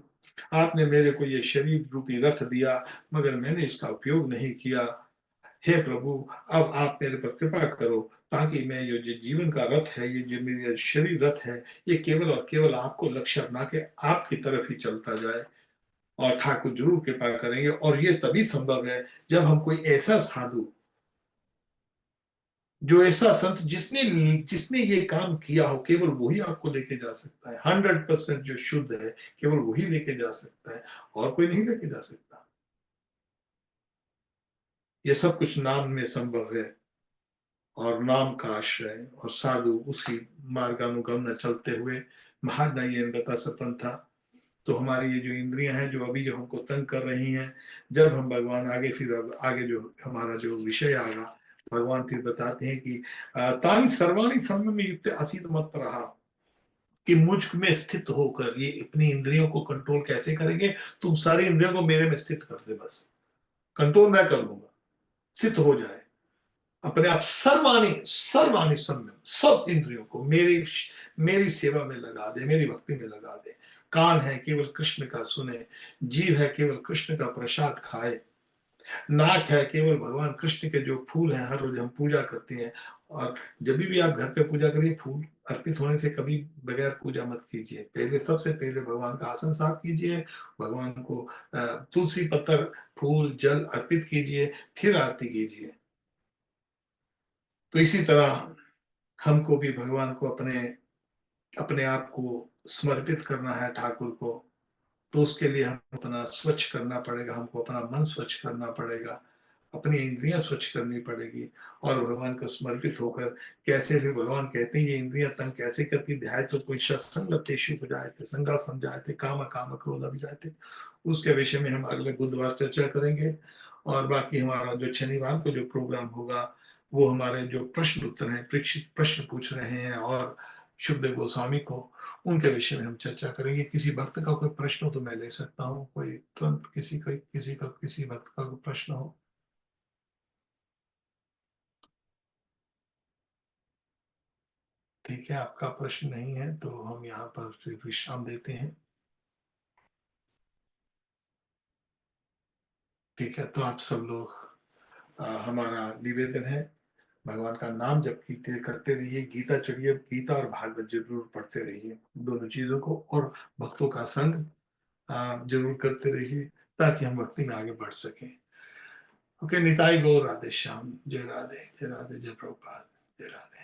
आपने मेरे को ये शरीर रूपी रथ दिया मगर मैंने इसका उपयोग नहीं किया, हे प्रभु अब आप मेरे पर कृपा करो ताकि मैं ये जो जीवन का रथ है, ये जो मेरा शरीर रथ है, ये केवल और केवल आपको लक्ष्य बना के आपकी तरफ ही चलता जाए। और ठाकुर जरूर कृपा करेंगे, और ये तभी संभव है जब हम कोई ऐसा साधु, जो ऐसा संत जिसने जिसने ये काम किया हो, केवल वही आपको लेके जा सकता है। 100% जो शुद्ध है केवल वही लेके जा सकता है, और कोई नहीं लेके जा सकता। ये सब कुछ नाम में संभव है, और नाम का आश्रय और साधु उसकी मार्गानुगमन चलते हुए महाज्ञान गता सपन था। तो हमारी ये जो इंद्रियां हैं जो अभी जो हमको तंग कर रही हैं, जब हम भगवान आगे फिर अब आगे जो हमारा जो विषय आएगा, भगवान फिर बताते हैं कि तानी सर्वाणी संयम में युक्त असीत मत रहा, कि मुझ में स्थित होकर ये अपनी इंद्रियों को कंट्रोल कैसे करेंगे। तुम सारी इंद्रियों को मेरे में स्थित कर दे, बस कंट्रोल मैं कर लूंगा, स्थित हो जाए अपने आप। सर्वाणी सर्वाणी संयम, सब इंद्रियों को मेरी मेरी सेवा में लगा दे, मेरी भक्ति में लगा दे। कान है केवल कृष्ण का सुने, जीव है केवल कृष्ण का प्रसाद खाए, नाक है केवल भगवान कृष्ण के जो फूल हैं हर रोज हम पूजा करते हैं। और जब भी आप घर पे पूजा करिए, फूल अर्पित होने से कभी बगैर पूजा मत कीजिए, पहले सबसे पहले भगवान का आसन साफ कीजिए, भगवान को तुलसी पत्तर फूल जल अर्पित कीजिए, फिर आरती कीजिए। तो इसी तरह हमको भी भगवान को अपने अपने आप को समर्पित करना है ठाकुर को। तो उसके लिए हम अपना स्वच्छ करना पड़ेगा, हमको अपना मन स्वच्छ करना पड़ेगा, अपनी इंद्रियां स्वच्छ करनी पड़ेगी, और भगवान को समर्पित होकर, कैसे भी भगवान कहते हैं ये इंद्रियां तंग कैसे करती, ध्याय तो कोई संगतेषु जायते संगा समझाते काम काम क्रोध भी जाते। उसके विषय में हम अगले बुधवार चर्चा करेंगे। और बाकी हमारा जो शनिवार को जो प्रोग्राम होगा वो हमारे जो प्रश्न उत्तर हैं, प्रेक्षित प्रश्न पूछ रहे हैं और शुभदेव गोस्वामी को, उनके विषय में हम चर्चा करेंगे। किसी भक्त का कोई प्रश्न हो तो मैं ले सकता हूँ, कोई तुरंत किसी भक्त का कोई प्रश्न हो। ठीक है, आपका प्रश्न नहीं है तो हम यहाँ पर फिर विश्राम देते हैं। ठीक है, तो आप सब लोग हमारा निवेदन है, भगवान का नाम जप कीते करते रहिए, गीता चढ़िए, गीता और भागवत ज़रूर पढ़ते रहिए, दोनों चीज़ों को, और भक्तों का संग ज़रूर करते रहिए, ताकि हम भक्ति में आगे बढ़ सकें। ओके, निताई गौर, राधे श्याम, जय राधे, जय राधे, जय प्रभुपाद, जय राधे।